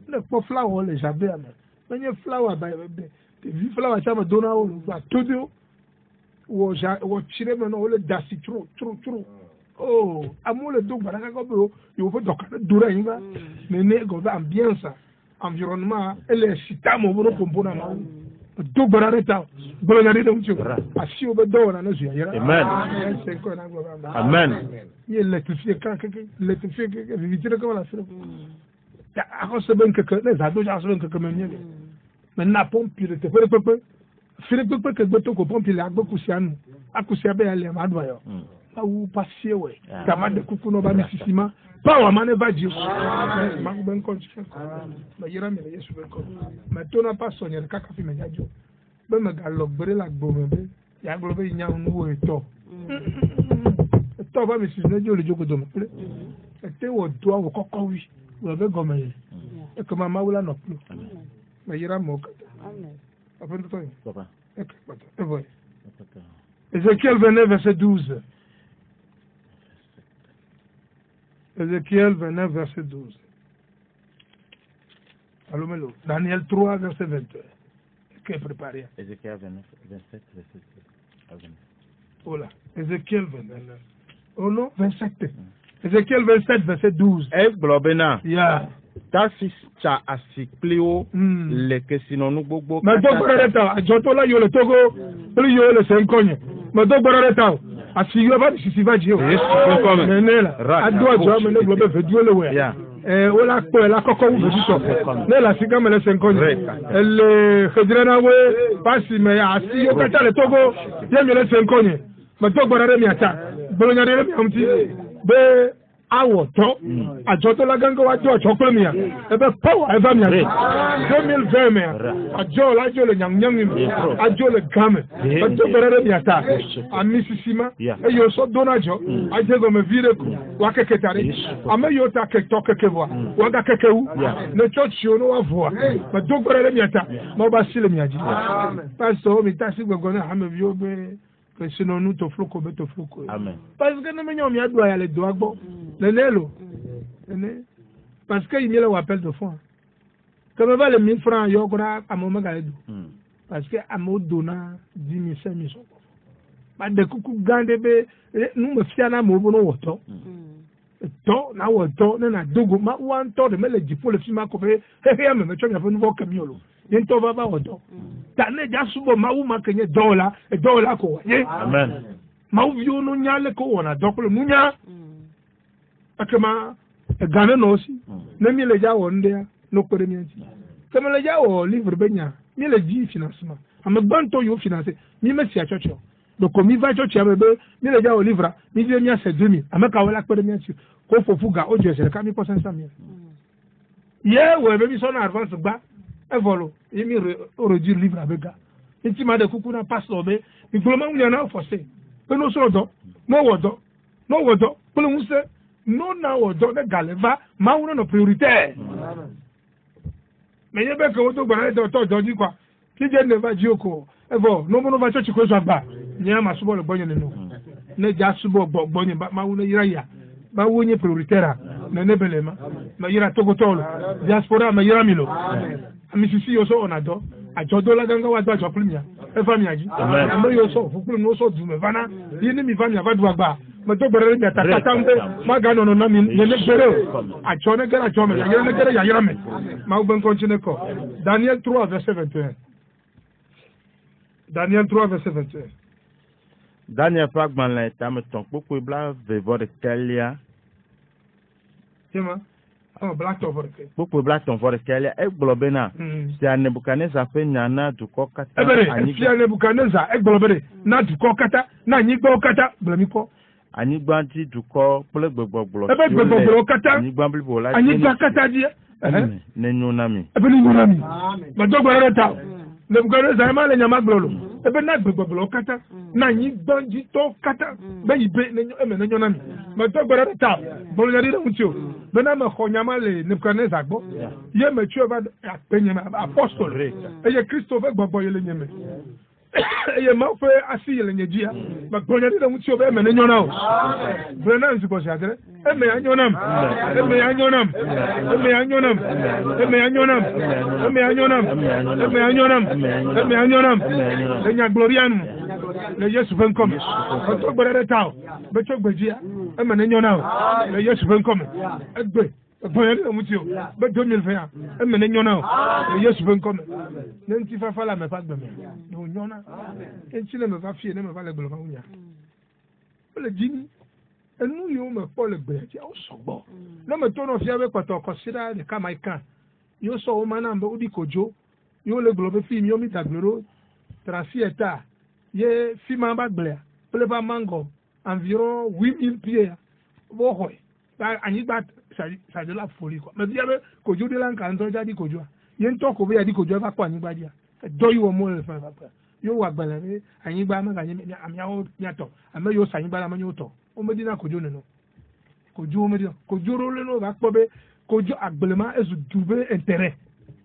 ne kpɔ flawa le jardin me menye flawa ba vi flawa tsa me dona wo le gba todo wɔ tsi ɖe me nɔ wole da si tro o amewo le do gbada kakɔ be yewo ƒe dɔka do ɖe anyigba nene gɔ be ambiance environnement ele si tame wo be pompo na mawu do gbada ɖe ta gblɔ nya ɖi ɖe ŋuti o asiwo be dɔwɔna ne zu yayra amen ye electrifie keke viviti ɖeke wole asi ɖe akɔ se be nkeke ne zado dza se be nkeke me mie me na pompi le teƒe ɖe kpekpe fi ɖe kpekpe ke gbeto ko pompi le agbe kusia nu akusia be ya le ma do ayɔ awu pasie wɔ gama de kuku n'ɔba mi sisi ma pawa ma ne va dzi o ma be ŋkɔ ŋuti fɛ me yira mi le yesu be ŋkɔ me to na pasɔ nye ɖeka kafi me nya dzo be me galɔ gbe ɖe le agbo me be ya gblɔ be nya nu wo etɔ etɔ va mi sisi ne dzo le dzogodo me kple ete wɔ do awɔ kɔkɔ wi wɔ be gɔme ye ekema mawu la nɔ kplo me yira mo kata après tout temps Ézéchiel 29 verset 12 Ézéchiel 29 verset 12 allô Daniel 3 verset 21 qu'est préparé
Ézéchiel 29 27 verset 12
voilà Ézéchiel 29 oh non 27 Ézéchiel 27 verset 12
globena
yeah
Tasi cha asiklio le kesinonu gbogbo.
Ma do gbara ta àjọ tó la yo le Togo, pele yo le senkonye. Ma do gbara ta asiyo ba sisi ba ji o. Menela. Adu àjọ me le globe fe duo le we. O la po la koko wu bi so. Ne la sika me le senkonye. Le khedrena we pasi me asiyo kata le Togo, ye me le senkonye. Ma do gbara mi ata. Bolo nya re mi amti. Be awo to àjọ tó la gango wa do to ko mi ya e be power e ba mi ya 2020 me àjọ la jo le nyang nyang mi àjọ le game àjọ berere mi ata amisisima e yo so donajo àjọ go me vire ku wa keketare ame yo ta ke to kekewa wa ga kekewu ne church yo no wa voa ma do berere mi ata ma ba sile mi aji pastor mi ta si gogo na ha me bi ogbe sinon nous te flou comme te flou. Amen. Parce que nous menons mieux doit y aller doigt bon. Le nélo. Parce que il y a le appel de fond. Comme va les 1000 francs yo kora à mon magaledou. Parce que à mon donna 10 000 5 000. Ba de kuku gande be nous me fiana mo bono woto. To na woto na dogo ma wan to de mele jipo le fima ko be he me cho mi fa nouveau camion. Yen to va woto. Tane ja subo ma wu ma kenye dola e dola ko ye. Amen. Ma wu yo no nyale ko wona dokolo nunya. Akema gane no si. Na mi le ja wonde no kore mi anti. Kama le ja wo livre benya. Mi le di financement. Am gbanto yo financer. Mi me si a chocho. Donc comme il va chocho bebe, mi le ja wo livre. Mi di mi a se 2000. Am ka wala kore mi anti. Ko fofuga o je se ka mi ko 500,000. Ye we be mi so na advance gba. Evolo, il me redire livre avec gars. Et tu m'as de coucou na passe l'obé, mais pour le moment, il y en a forcé. Mais nous sommes dans, non, wodo, pour le moment, non, na wodo, de galeva, ma ou non, prioritaire. Mais il y a bien que wodo, bah, d'autres, dit quoi. Qui vient de va dire quoi. Evo, non, va chercher quoi, ça va. Il y a ma subo le bonne, non. Ne ja subo, bonne, ma ou ne ira. Ma ou ne prioritaire, ne belema. Ma ira togotolo, diaspora, ma ira milo. Misisi yo so onado àjọ do la ganga wa do àjọ plumia e fami aji amo yo so fukuru no so du me vana yini mi fami avadu agba me to berere mi atata mbe ma ga no na mi ne bere àjọ ne gara àjọ me ya ne gara ya yira me ma u ben continue ko Daniel 3 verset 21 Daniel 3 verset 21
Daniel fragment la ta me ton popo bla ve vore kelia
tema black over ke
popo black over kelia e globena si Nebukadneza fe nyana duko kata
ani si Nebukadneza e globere na duko kata na nyi gbo kata blamiko
ani gbanti duko pole gbogbo
ebe gbogbo kata
ani gbambli bola
ani gba kata die
ne nyonami
ebe ni nyonami ma dogbo reta Nebukadneza ma le nyama glolo ebe na gbogbo kata na nyi gbanji to kata be ibe ne nyonami ma dogbo reta bolo yadi de mutio bena me khonyama le Nebukadneza gbo ye me tu va apenye apostole e ye Christophe gbogbo ye le nyeme ye ma fe asi ye le nyejia ma bolo yadi de mutio be me ne nyona o bena nzi bo shadre e me anyonam e me anyonam e me anyonam e me anyonam e me anyonam e me anyonam e me anyonam le nya glorianum le Yesu ven come to gbere taw be to gbejia e me ne nyona o le Yesu ven come egbe boye le mutio be 2020 e me ne nyona o le Yesu ven come ne nti fa fala me fa gbe me no nyona e nti le me fa fie ne me fa le gbo fa unya le jini enu ni o me po le gbe ti o sogbo no me to no fi abe pato consider the Jamaican yo so o mana mbe odi kojo yo le glo be fi mi o mi dagbero trasieta ye fi ma ba gble pele ba mango environ 8000 pieds bo hoy ba ani ba sa de la folie quoi me diabe kojo de lan kan to jadi kojo ye nto ko be jadi kojo ba kwa ni gba dia do yo mo le fa ba yo wa gbele ni ani gba ma ga ni ami awo yato ame yo sa ni gba la ma ni to o medina kojo neno kojo medina kojo ro le no ba po be kojo agbelema ezu dube intérêt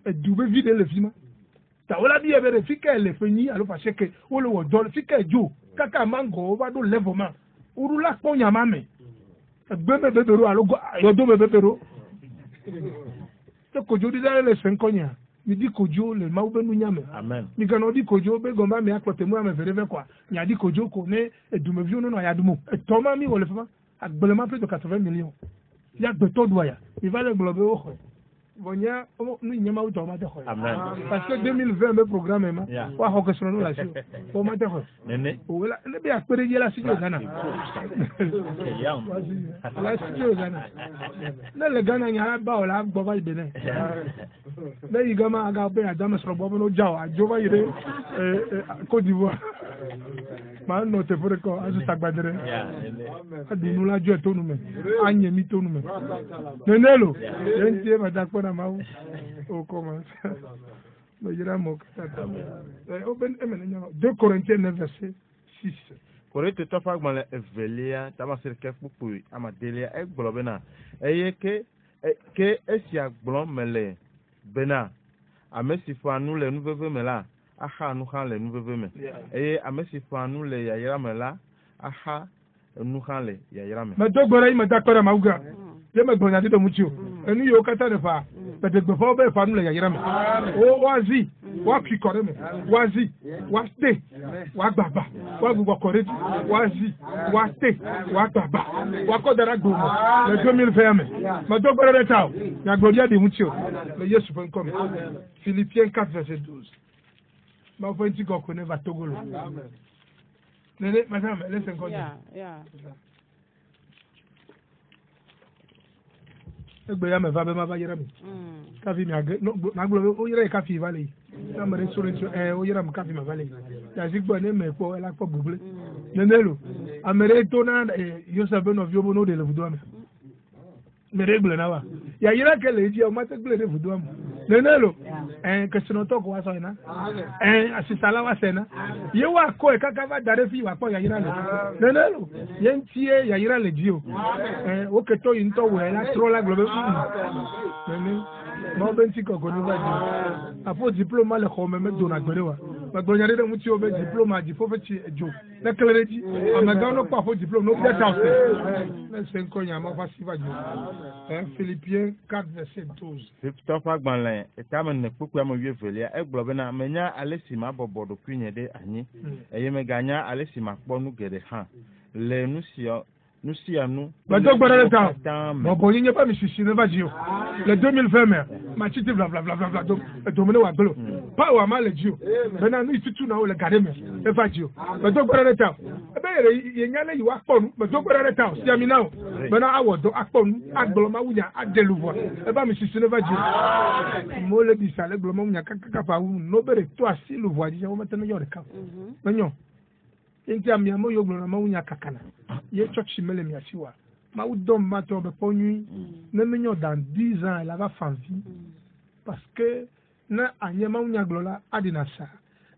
e dube vide le fima ta wala bi e be fika le feni alo fa seke o le wo do fika jo kaka mango ba do level ma uru la po nya ma me gbe me be ro alo yo do me be ro te kojo di dale le 5 nya mi di kojo le ma ube nu nya me amen mi gano di kojo be gomba me akpote mu ame vere ve kwa nya di kojo ko ne edume vi no ya dumu e to ma mi wo le fa agbelema plus de 80 millions ya gbe to do ya mi va le globe o vonya nous nyama ou tomate ko parce que 2020 le programme ma wa ho que sono la sio tomate ko
nene
wala ne be akpere je la sio Ghana la sio Ghana na le Ghana nya ba wala gbo ba Benin na yigama aga be adama so bo no jaw ajoba yire Côte d'Ivoire ma no te fore ko azu sagbadere adinu la jo to nu me anyemi to nu me nenelo yentie ma dakpona ma o commence me dira mo kata o ben emene nya 2 Corinthiens 9 verset 6
Korinte tofa gbale evelia tamasir ke pupu amadelia e gbolo na eye ke esia gbolo mele bena amesi fanu le nu veve mela aha nu kan le nu veve me eye amesi fanu le yayira mela aha nu kan le yayira me
ma dogbora yi ma dakpona ma uga je me gbonya de mutio enu yo kata ne fa pete gbefo be fanu le yayira me o wazi wa ki kore me wazi wa stay wa gbagba wa gbogbo kore ti wazi wa stay wa gbagba wa ko dara gbo le 2020 me ma dogbora de taw ya gloria de mutio le Yesu fen come Philippiens 4 verset 12 ma fo nti ko ko ne va togolo nene madame laisse encore egbe ya me va be ma ba yira mi kafi mi age no na glo o yira kafi vale na mere sore o yira mi kafi ma vale ya zigbo ne me po ela po gbogble nenelo amere to na yo sabe no vio no de le vudo am mere gble na wa ya yira ke le ji o ma te gble de vudo am nenelo que se no to ko wa so ina asisala wa sena ye wa ko e kaka va dare fi wa po ya yira le nenelo ye ntie ya yira le ji o ke to yin to we la tro la globe nene mo ben ti ko go ni va ji apo diplôme le ko me do na gbere wa ma gbo nyare de mu ti o be diplôme ji fo fe ti ejo na klere ji amaga no pa fo diplôme no be ta na sen ko nya ma fa si va ji Philippiens 4 verset 12
tofa gbale etamen ne pupu am wie velia e gblo be na menya alesi ma bobodo kwinye de anyi eye me ganya alesi ma kpo nu gede ha le nu sia nu
ma to gbara ta mo bo yin pa mi sisi ne va ji o le 2020 ma chiti bla bla bla bla do me wa gbelo pa wa ma le ji o be na nu itutu na o le gade me e va ji o ma to gbara ta e be ye nyale yi wa kpo nu ma to gbara ta sia mi na o be na awodo akpo nu agbolo ma wunya adeluvo e ba mi sisi ne va ji o mo le bi sale gbolo ma wunya kaka fa wu no bere to asi luvo ji o ma tene yo de ka menyo inti amia mo yo gbolo ma wunya kakana ye church mele mi asiwa ma ou dom ma to be ponui ne menyo dans 10 ans elle va fan vie parce que na anya ma wunya glola adina sa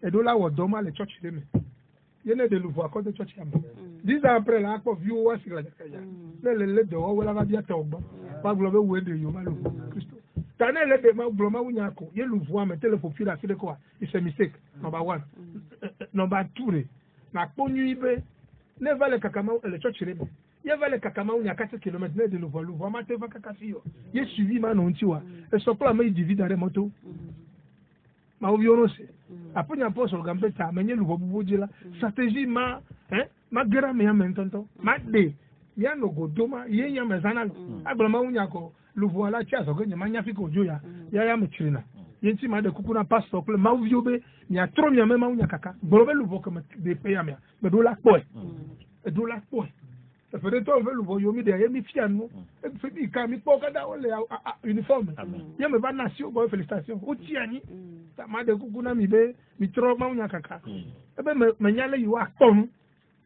e do la wo dom le church de me ye ne de luvo akode church am 10 ans après la ko view wa sigla jakaya le de wo la va dia to gbo pa globe we de yo ma lo Christo tane le de ma glo ma wunya ko ye luvo am telephone fi la fi de ko it's a mistake number 1 number 2 na ponyu ibe ne vale kakama le church rebe ye vale kakama unya 4 km ne de luvo ma te va kakasi yo ye suivi ma no ntiwa e so kla ma divide re moto ma o viono se aponya apostle gambeta menye luvo bubujila strategie ma ma gera me ya mentonto ma de ya no godoma ye nya mezana agbala ma unya ko luvo ala cha so genya ma nya fiko joya ya mchirina yenti ma de kukuna pastor kle ma uviobe nya tro nya me ma unya kaka gbolobe luvo ko de pe ya me do la poe e do la poe e fere to ve luvo yo mi de ye mi fianu e fe bi ka mi po kada o le uniforme ye me ba nation bo félicitations o ti ani ta ma de kukuna mi be mi tro ma unya kaka e be me nya le yo akpon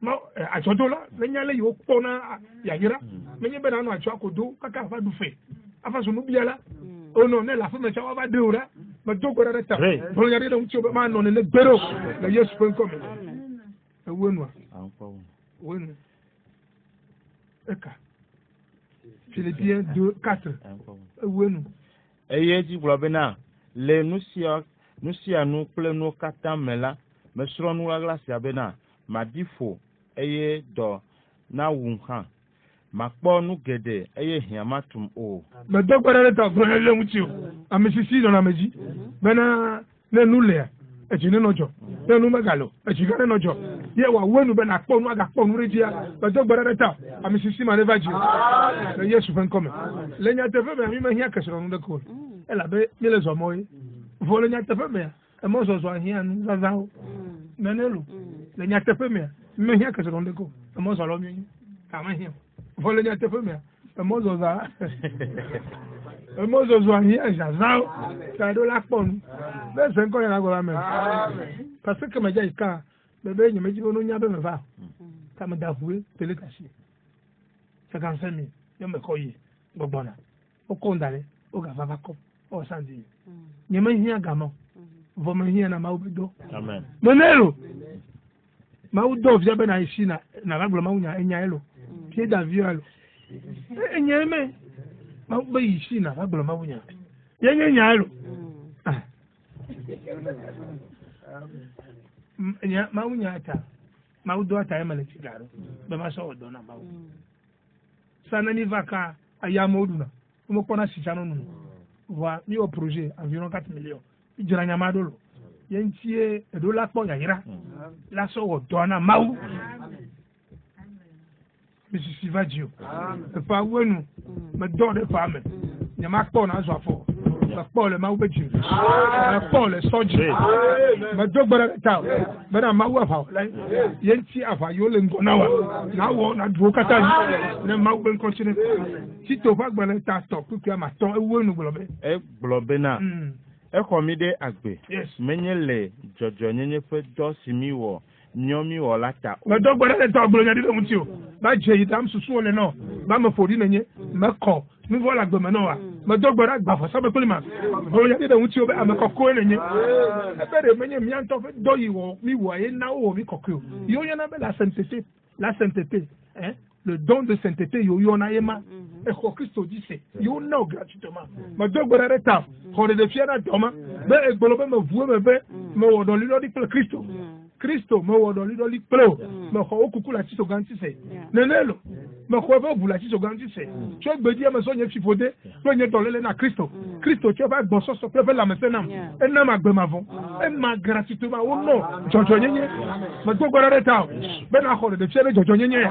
ma ajodo la le nya le yo pona ya yira me nye be na no ajo akodo kaka fa du fe afa so no biala o no ne la fa me cha wa ba de ora ma dogora reta bo nya de un tio ma no ne gbero le Yesu pen come e wonu wonu eka Philippiens 2:4 e wonu
eye ji globe na le nusia nu ple nu kata mela me sro nu la glace abena ma difo eye do na wunha ma kpo nu gede eye hiamatum o
me dogora reta bro le mutio amisisi do na meji bena ne nule e ji ne nojo ne nu megalo e ji gane nojo ye wa wenu be na kpo nu aga kpo nu rejia me dogora reta amisisi ma never ji le Yesu fen come le nya te fe be mi ma hia kesro nu de ko ela be mele zo moy vole nya tefe me e mo zo zo ahia nu zazao menelu le nya tefe me me hia ka zo ndeko e mo zo lo mi ka ma hia vole nya tefe me e mo zo za e mo zo zo ahia zazao ka do la pon be se nko ya go la me parce que me ja ika bebe nye me ji no nya be me va ka me da voué tele kashi 55,000 yo me koyi gbọgbọna o kondale o ga vava ko o sandi nye me hia gamo vo me hia na maubido amen menelo maudo vya be na ishina na baglo maunya enya elo tie da vialo enya me maube ishina baglo maunya yenye nya elo enya maunya ata maudo ata emale tigaro be ma so do na mau sana ni vaka ayamoduna mo kona sisano nu wa mi o projet environ 4 millions jira nyamadolo yentie edo la po yayira la so wo dona mau Mrs. Sivadio fa wenu me do de femme nyama po na zo afo pa le mau beji pa le soji me do gbara ta be na mau afa yenti afa yo le ngonawa na wo na dwo kata ni na mau ben continue si to fa gbara ta stop ku ma ton ewenu gbobe na e ko mi de agbe menye le jojo nyenye fe do simi wo nyomi wo lata me do gbara ta gboro nya de mu ti o ba je idam susu ole no ba me fori nenye me ko mi vola gbe me no wa me do gbara gba fo sabe kulima gboro nya de mu ti o be amekoko nenye e be de menye mi anto fe do yi wo mi wo ye na wo mi kokko yo nya na be la sainteté le don de sainteté yo na yema e ko Christo dit yo na gratuitement me do gbara re ta ko de fiera doma be e gbolo be me vuo me be me wo do li do di Christo me wo do li do li pleo me ko okuku la tiso ganti se nenelo me ko va bu la tiso ganti se tu gbe di me so nye fifode to nye to lele na Christo tu va gbo so so pe la mesenam e na ma gbe ma von e ma gratuitement o no jojo nyenye me to gbara re ta be na ko de fiere jojo nyenye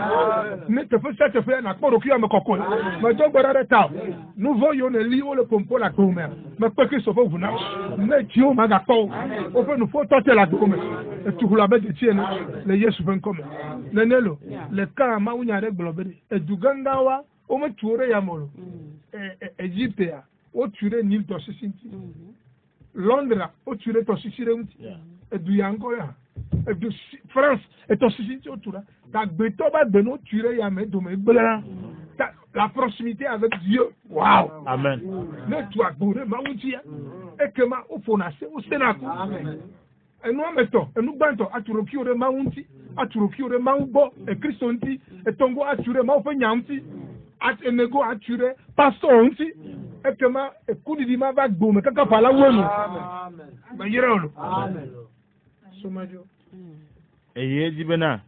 ne te fe na kporo ki me kokko me to gbara re ta nouveau yo ne li o le pompo la gomer me pe Christo fo vu na me ti o ma ga ko o fe nu fo to te la gomer e tu la be de tiene le Yesu ben comme nenelo le ka ma unya re globere e duganga wa o me tuore ya molo Egypte ya o tuure Nil to sisinti Londres o tuure to sisire unti e du yango ya e du France e to sisinti o tuura ta gbe to ba de no tuure ya me do me gbela la proximité avec Dieu wow amen ne tu agbore ma unti ya e ke ma o fonase o senako amen enu ameto enu gbanto aturoki ore maunti aturoki ore maubo e Kristo nti etongo ature ma ofe nyanti at enego ature pastor nti ekema ekudi ma ba gbo me kaka fala wonu amen ba yire olu amen somajo eye jibena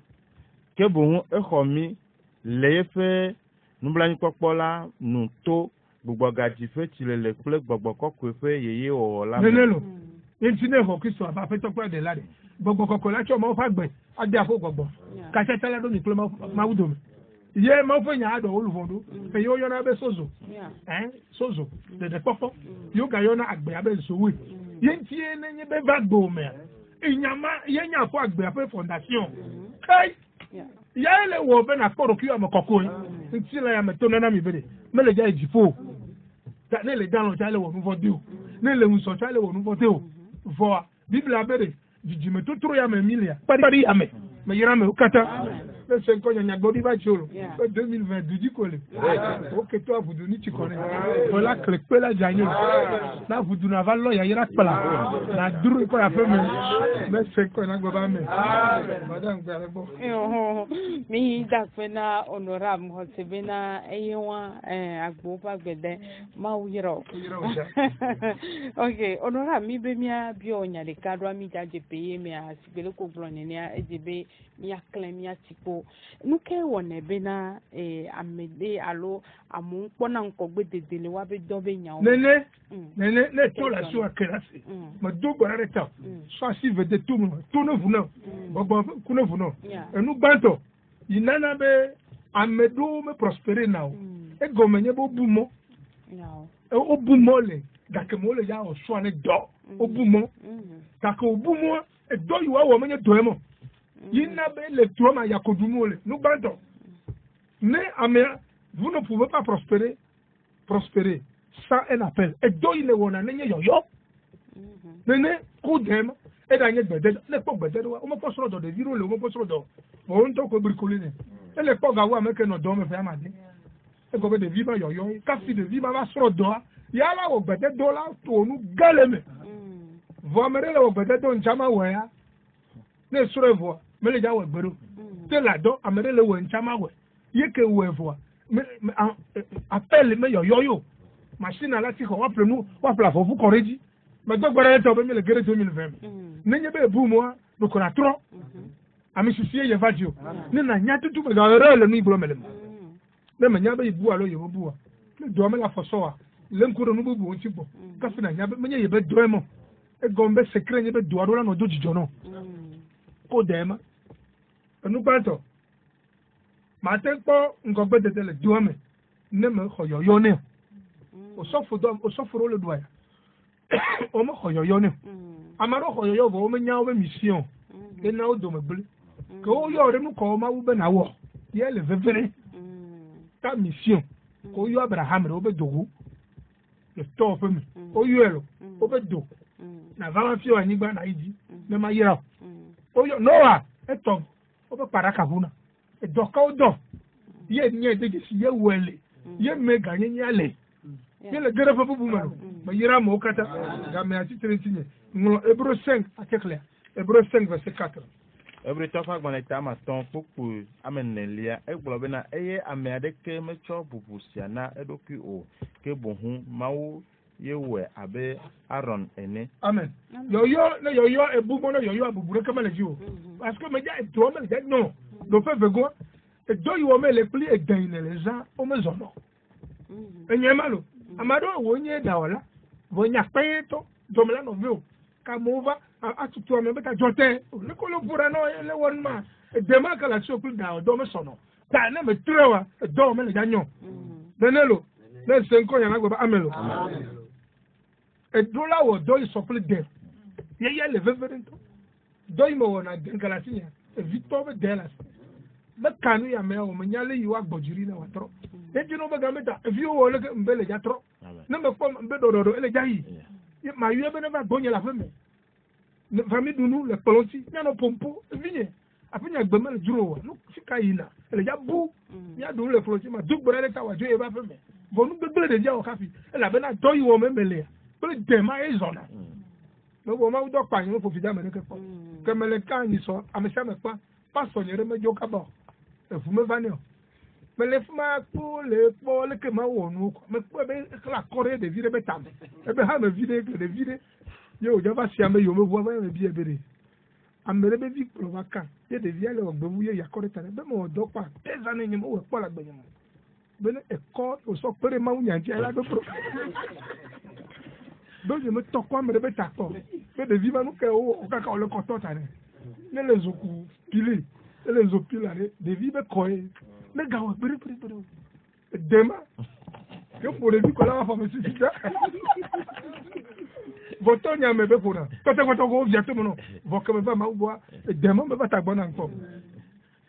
ke bo hu ekomi lefe nublani popola nu to gbogbo gaji fe tilele kule gbogbo kokko fe yeye o la nenelo intine ho Kristo aba fe to pe de lade gbogbo kokko la cho mo fa gbe ade afo gbogbo ka se tele do ni kule ma wudo mi ye mo fe nya ado olufondo e yo yo na be sozo sozo de popo yo ga yo na agbe abe sowe ye ntie na nye be va gbo me inyama ye nya fo agbe ape fondation kai ya ele wo be na koro ki o mo kokko nti la ya me to na mi bede me le ja ejifo ta ne le dan lo ja le wo nu vodio ne le un so ja le wo nu vodio vo Bible abere jijime to tro ya me milia pari ya me yira me ukata le senko nya gbodi ba choro 2020 dudi kole o ke to avudu ni chikone o la klepe la janyo na vudu na vallo ya yira pala na duru ko ya feme me senko na gbo ba me madam gbe arebo
mi da pe na honorable ho se be na eyewa agbo pa gbede ma uyiro okay honorable mi be mi abi onya le kadwa mi jaje peye mi a sibele ko glo ni a ejebe mi akle mi atipo nuke wona be na amede alo amun pona nko gbededele wa be do be nya
ne to la so akelasi ma do gbara ta so si vede to no vuno gbogbo ku no vuno enu banto yinana be amedo me prospérer now e gomenye bo bumo o bumole gake mo le ya o so ne do obumo gake obumo e do yi wa wo menye do e mo yina be le to ma yakodumo le no banto ne amea vous ne pouvez pas prospérer sans un appel et do yi le wona ne nye yoyo ne ko dem e da nye gbede le po gbede wa o mo po soro do de viro le o mo po soro do o n to ko bricole ne e le po ga wa me ke no do me fe amade e ko be de viva yoyo ka fi de viva va soro do yala wo gbede do la to nu galeme vo mere le wo gbede do nchama we ya ne soro vo me le ja wo gbero te la do amere le wo nchama we ye ke wo vo appel me yoyo machine ala ti ko wa plenu wa pla fo fu koreji me do gbere to be me le gere 2020 ne nye be bu mo do ko na tro ami sisi ye vadio ne na nya tutu me ga re le nu ibro melem ne me nya be bu alo ye bu a ne do me la fo so a le nkuro no bubu onti bo kasi na nya be me ye be do mo e gombe secret nye be do ado la no do jijo no ko dem enu banto ma te po ngo be de le do me ne me khoyoyo ne o sofo le do ya o mo khoyoyo ne amaro khoyoyo bo o me nya o be mission e na o do me bele ko yo re nu ko ma wo be na wo ye le vevere ta mission ko yo Abraham re o be dogu le stop me o yo elo o be do na va fi o anigba na iji ne ma yira o yo Noah e to o be para kabuna e do ka o do ye nye de ji ye wele ye me ganye nyale ye le gere fa bu ma yira mo kata ga me ati tretinye no Hébreux 5 akekle Hébreux 5 verset 4
every talk agba ta ma ton poku amenelia egbo be na eye ame adeke mecho bubusia na edoku o ke bohu mawo yewe abe Aaron ene
amen yoyo ebumo no yoyo abubure kamale ji o parce que me ja to me ja no do fe vego e do yo me le pli e gain le za o me zono enye malo amado wo nye da wala wo nya pe to do me la no veo ka mova atutu ame beta jote le ko lo pura no le won ma e de ma kala so pli da do me sono ta na me trewa do me le janyo benelo le senko ya na gba amelo e do la wo do so pli de ye le veverento do mo wona de kala sinya e victor be de la be kanu ya me o me nyale yi wa gbojuri na watro e jino be gameta e vi o le mbele ja tro na me ko mbe do ele jayi ma yu be na ba bonye la feme ne fami dunu le polonti nya no pompo vinye afinya gbeme le duro wa no fika yi na ele ja bu ya dunu le polonti ma duk bore le ta wa jo e ba feme bonu gbegbe de ja o kafi ele be na do yi wo me mele be de ma e zona no bo ma do pa yin fo fi da me ne ke po ke mele kan yi so amesa me pa so nyere me jo ka ba e fu me vanio me le fuma po le ke ma wo nu ko me po be la kore de vire be tam e be ha me vire de vire yo ja ba si ame yo me vo ba me bi e bere amere be vi pro vaka ye de via le ogbe wu ye yakore tare be mo do pa teza ne nyimo we po la gbe nyimo be ne e ko o so pere ma unya nti ala do pro do je me to kwa me be ta ko be de vi ma nu ke o ka ka o le ko to tare ne le zoku pili le zopila de vi be ko le ga o pere dema que pour le ko la fa me si ta voto nya me be pona to go via to no vo ke me ba ma bo dema me ba ta gbona nko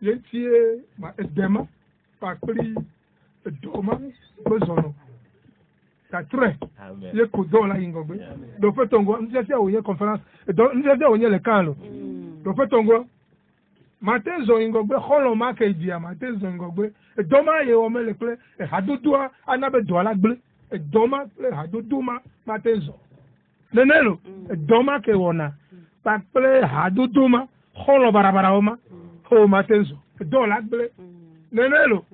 ye tie ma dema pa pri doma bezono ta tre ye ko do la ingogbe do fe tongo nje ti awon conference do nje ti awon le kan lo do fe tongo matezo ingogbe kholo ma ke dia matezo ingogbe doma ye o mele ple e hadudua anabe do ala gble doma ple haduduma matezo nenelo doma ke wona pa ple haduduma kholo barabara oma o matezo do ala gble nenelo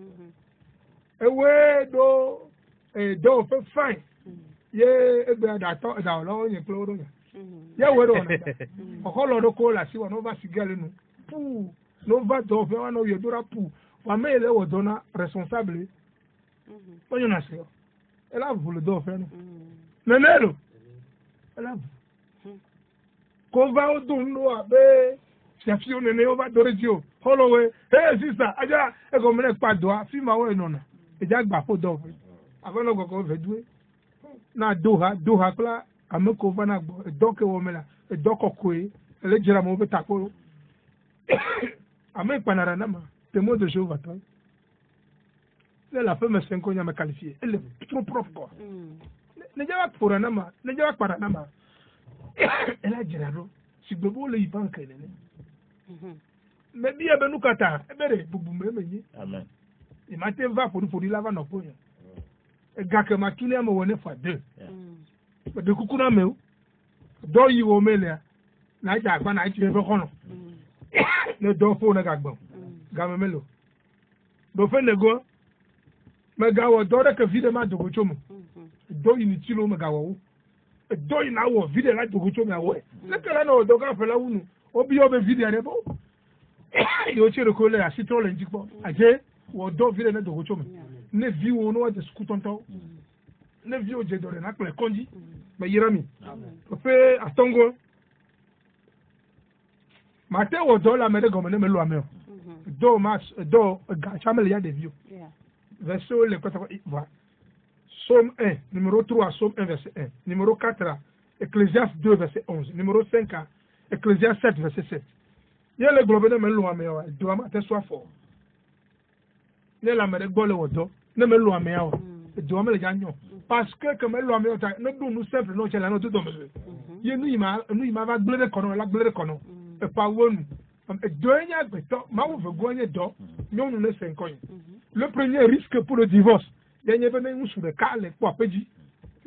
ewe do fe fine ye ebe da to da lo yin ple oro ye we do na kholo do ko la si wona ba sigale nu pour no va do fe wa no ye dura pour wa me le wo dona responsable o yo na se e la vu le do fe no nenelo e la ko va o dun lo abe se fi o nene o va do rejo holowe sister aja e go me pa do a fi ma wo no na e ja gba fo do fe ava no go fe duwe na doha kpla ameko vana gbo edoke womela edoko koe ele jira mo be tako ame panara nama témoin de Jéhovah toi la femme 5 ans m'a qualifié elle est trop prof quoi ne jawa pour nama ne jawa para nama elle a jira ro si gbogbo le iban kenene mais bien ben nous kata ebere bubu me
Amen.
il m'a été va pour lava no po e gake ma kile am wone fa 2 de kukuna me do yi wo mele na ja agba na ti be kono ne do fo na gagbon ga me melo do fe nego me ga wo do de ke vide ma dogo chomo do yi ni tilo me ga wo do yi na wo vide la dogo chomo awo le kala no do ga fe la wunu obi o be vide re bo yo chere ko le asitro le njikpo aje wo do vide na dogo chomo ne vi wo no wa de skutonto ne vi o je do re na kle konji me yirami o fe atongo mate wo do la me de gomo ne me lo ame do mas do ga chamele ya de vio verset le kota va Somme 1 numéro 3 Somme 1 verset 1 numéro 4 Ecclésiaste 2 verset 11 numéro 5 Ecclésiaste 7 verset 7 ye le globe ne me lo ame wa do ma te so afo ne la me de gbo le wo do ne me lo ame ya wa do ma le ja nyo parce que me lo ame o ta ne do nu simple no che la no do do me ye nu ima va gble de kono la gble de kono e pa wonu do nya gbeto ma wo ve go nya do nyonu ne 5 ans le premier risque pour le divorce yenye bene nsu de kale po apeji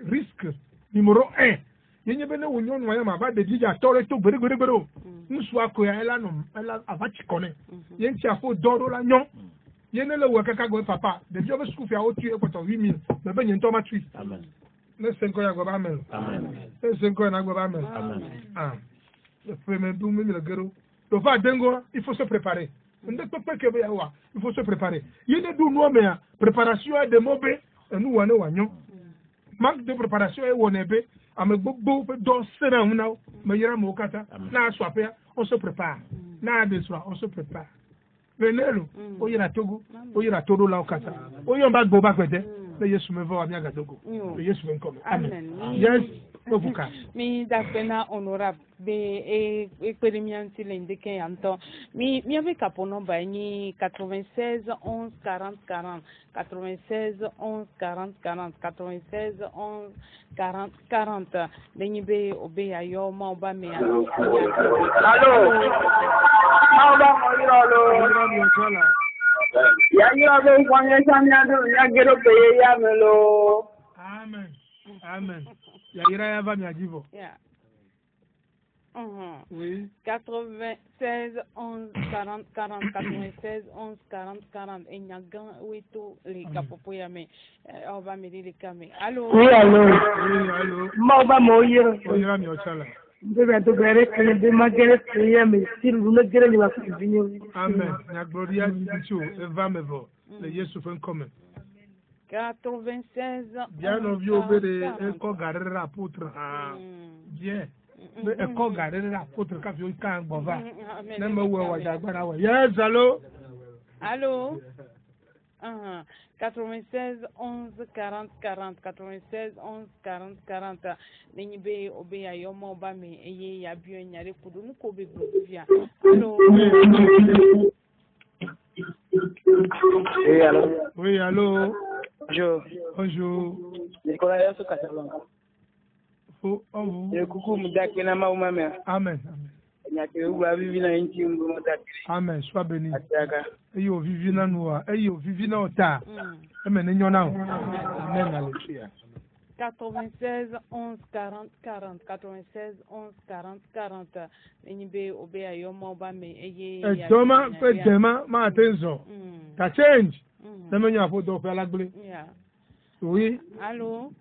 risque numéro 1 yenye bene wo nyonu ya ma va de dija tore to gbere nsu akoya ela no ela avachi kone yen ti afo doro la nyon yene le wo kaka go papa de bi o be school fi awo tu e poto 8000 me be nyen to ma tui amen ne 5 ans ya go ba mel amen ne 5 ans na go ba mel amen ah le premier dou mi le gero to va dengo il faut se préparer il faut se préparer il y a des préparation de mobe nous wane wanyo manque de préparation et wonebe ame gbogbo do sera una me yira mo kata na swapea on se prépare na de soir on se prépare venelo o yira togo o yira todo la okata o yon ba gbo ba kwete le Yesu me va amia gadogo le Yesu ven come amen yes ovuka
mi da pena honorable be experimenté l'indike yanto mi ave kapono ba ni 96 11 40 40 96 11 40 40 96 11 40 40 beni be obe ayo ma oba me allo
Mauba moyolo ya ni obe kwanye samya do ya gero pe ya melo
amen amen ya ira ya va mi ajivo
yeah.
Oui.
96 11 40 40 96 11 40 40 et nyagan weto les kapopo ya me on va me dire les camé allô
oui allô
oui allô
Mauba moyiro
oyira mi ochala
ndebe to gere kele de magere priya me sil lu gere ni wa vinyo
amen na gloria dicho eva me vo le Yesu fen come
96
bien on vit obere ko garere apôtre bien ko garere apôtre ka fi kan gbova na me wo wa jagbara wa yes allô
allô 96 11 40 40 96 11 40 40 nenyi be obe ya yo mo ba me eye ya bio nyare kudu nu ko be gbovia allô
oui allô
oui allô
bonjour
bonjour
Nicolas Yasu Kasalonga
fo on
e kuku mudaki na mauma me
amen amen
nyake uwa vivi na nchi mbu mudaki
amen sois béni
ataka
eyo vivi na noa eyo vivi na ota amen nyona amen alléluia
96 11 40 40 96 11 40 40 nenyi be obe ya yo mo ba me eye ya
doma pe dema ma atenzo ta change na me nya fo do pe alagbele
yeah
oui
allô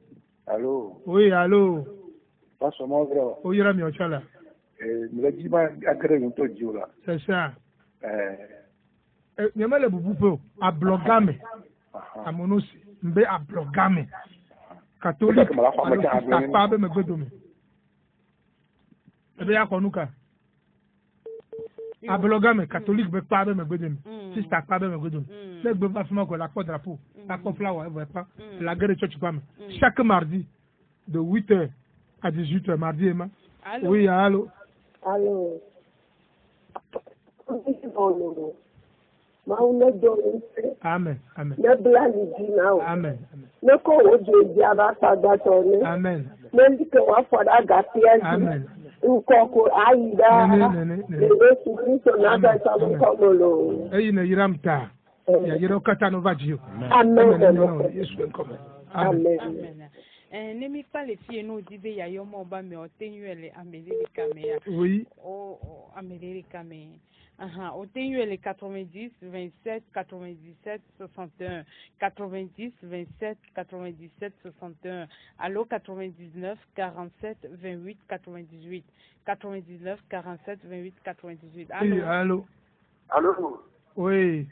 Allô.
oui allô
Passe mon frère.
oyira mi ochala
Me dit pas agréé un peu dur là.
c'est ça nyamele bubu pe ablogame amonosi mbe ablogame catholique pa be me gbedomi ebe ya konuka ablogame catholique be pa be me gbedomi sister pa be me gbedomi le gbe ba fuma ko la ko drapeau la ko flower e pas la guerre church pa me chaque mardi de 8h à 18h, mardi et mardi.
Allô?
Oui, allô.
Allô.
Amen. Amen. Amen. Amen. Amen. Eyi na yiram ta. Ya yiro kata no vajio. Amen.
Amen. Nemi pas les filles nous dit ya yo mo ba me otenyuele America me.
Oui.
Oh America me. Otenyuele 90 27 97 61 90 27 97 61. Allô 99 47 28 98 99 47 28 98. Allô.
Oui, allô.
Allô.
Oui.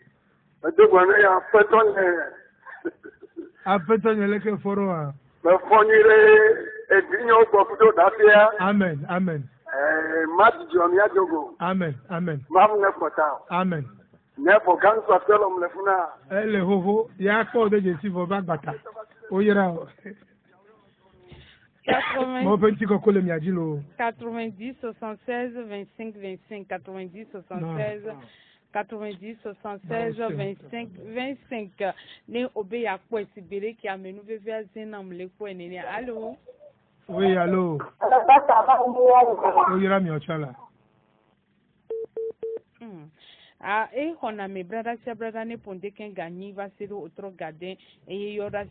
Apeto nyeleke foro. Amen. Amen. Amen. Amen. Amen. Ele hoho ya ko de jesi vo bagbata. Oyira.
90
76
25 25 90 76 90 76 25 25 ne obe ya kwa sibere ki amenu veve azina mleko enene. Allô.
Oui, allô. Oyira mi ochala.
Hona me brada ne ponde ken gani vasiri otro garden yora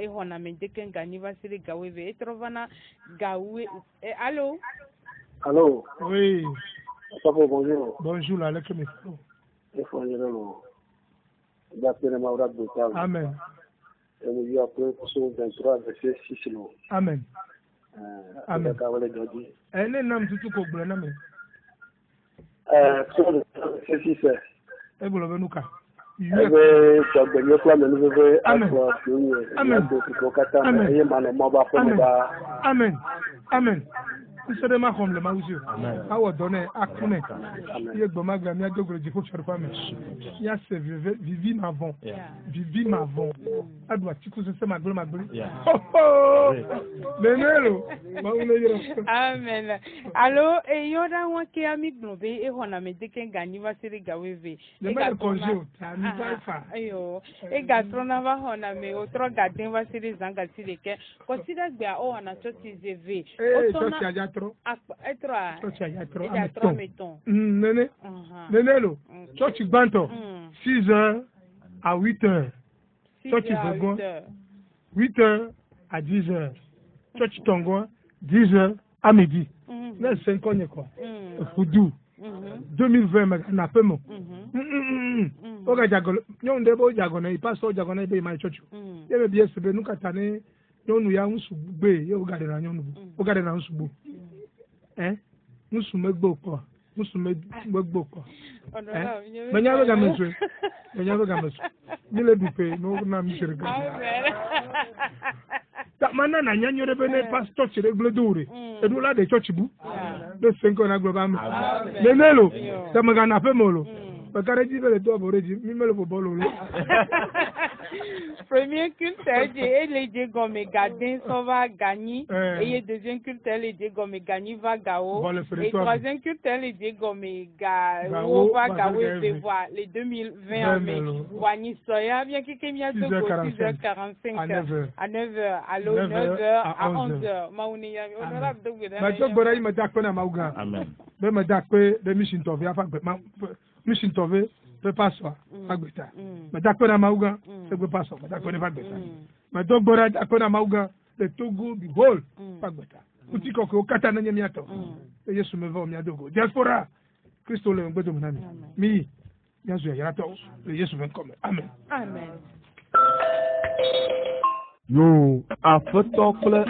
hona me deken gani vasiri gaweve etrovana gawe. Allô.
Allô.
Oui.
Bonjour.
Bonjour, là, le commissaire. Amen. Amen. Amen. Elle nam tutu ko gbona me. Benuka. Amen. Amen. Isere ma khom le ma usi. Awo donné akune. Ye gboma gra mi adogro jiko chorfa me. Ya se vivi ma von. Vivi ma von. Adwa tiku se ma gbolo. Menelo. Ma une yero.
Amen. Allô, yoda won ke ami gnobe hona me deken gani vasiri gaweve.
Ga konjo ta mi fa.
Ayo. Ga trona va hona me otro garden vasiri zanga sileke. Consider gbe o hona choti zeve.
Otona
Être mettons.
Nenelo. Church Banto. 6h à 8h. Church Begon. 8h à 10h. Church Tongo. 10h à midi. Là, 5 ans, quoi. Foudou. 2020, n'a pas mon. Oga Jagol. Yon debo Jagona, il passe au Jagona, il m'a church. Il y avait bien ce que nous catane. Yon nous y a un soubé. Yon regarde la yon. Regarde la un soubou. Nous sommes beaucoup. Nous sommes beaucoup. Mais n'y a pas monsieur. Mais n'y a pas monsieur. Ni le bipé, nous n'avons monsieur. Maintenant, n'a n'y a pas de church régulé. Et nous là des church bou. De 5 ans à global. Mais Nelo, ça me gagne un peu mollo. Parce que je vais le doigt pour dire, mais le bolo.
Premier culte, les dégommes gardien ça va gagner. Et deuxième culte, les dégommes gagner va gao. Et troisième culte, les dégommes gao va gao et voir les 2020. Wani soya bien qui est bien de 6h45 à 9h, allô 9h à 11h. Maouni honorable de Guédé.
Mais donc voilà, il me d'accord na mauga. Amen. Mais me d'accord de mission tove afa mission tove peut pas soi fagbeta. Mais d'accord na mauga, c'est peut pas soi. D'accord na fagbeta. Mais donc voilà, d'accord na mauga, le Togo du vol fagbeta. Kuti ko ko kata na nyamiato. Et Yesu me va miadogo. Diaspora. Christo le ngodo munami. Mi Yesu ya yarato. Le Yesu vient comme. Amen.
Amen.
Yo, afetɔ kple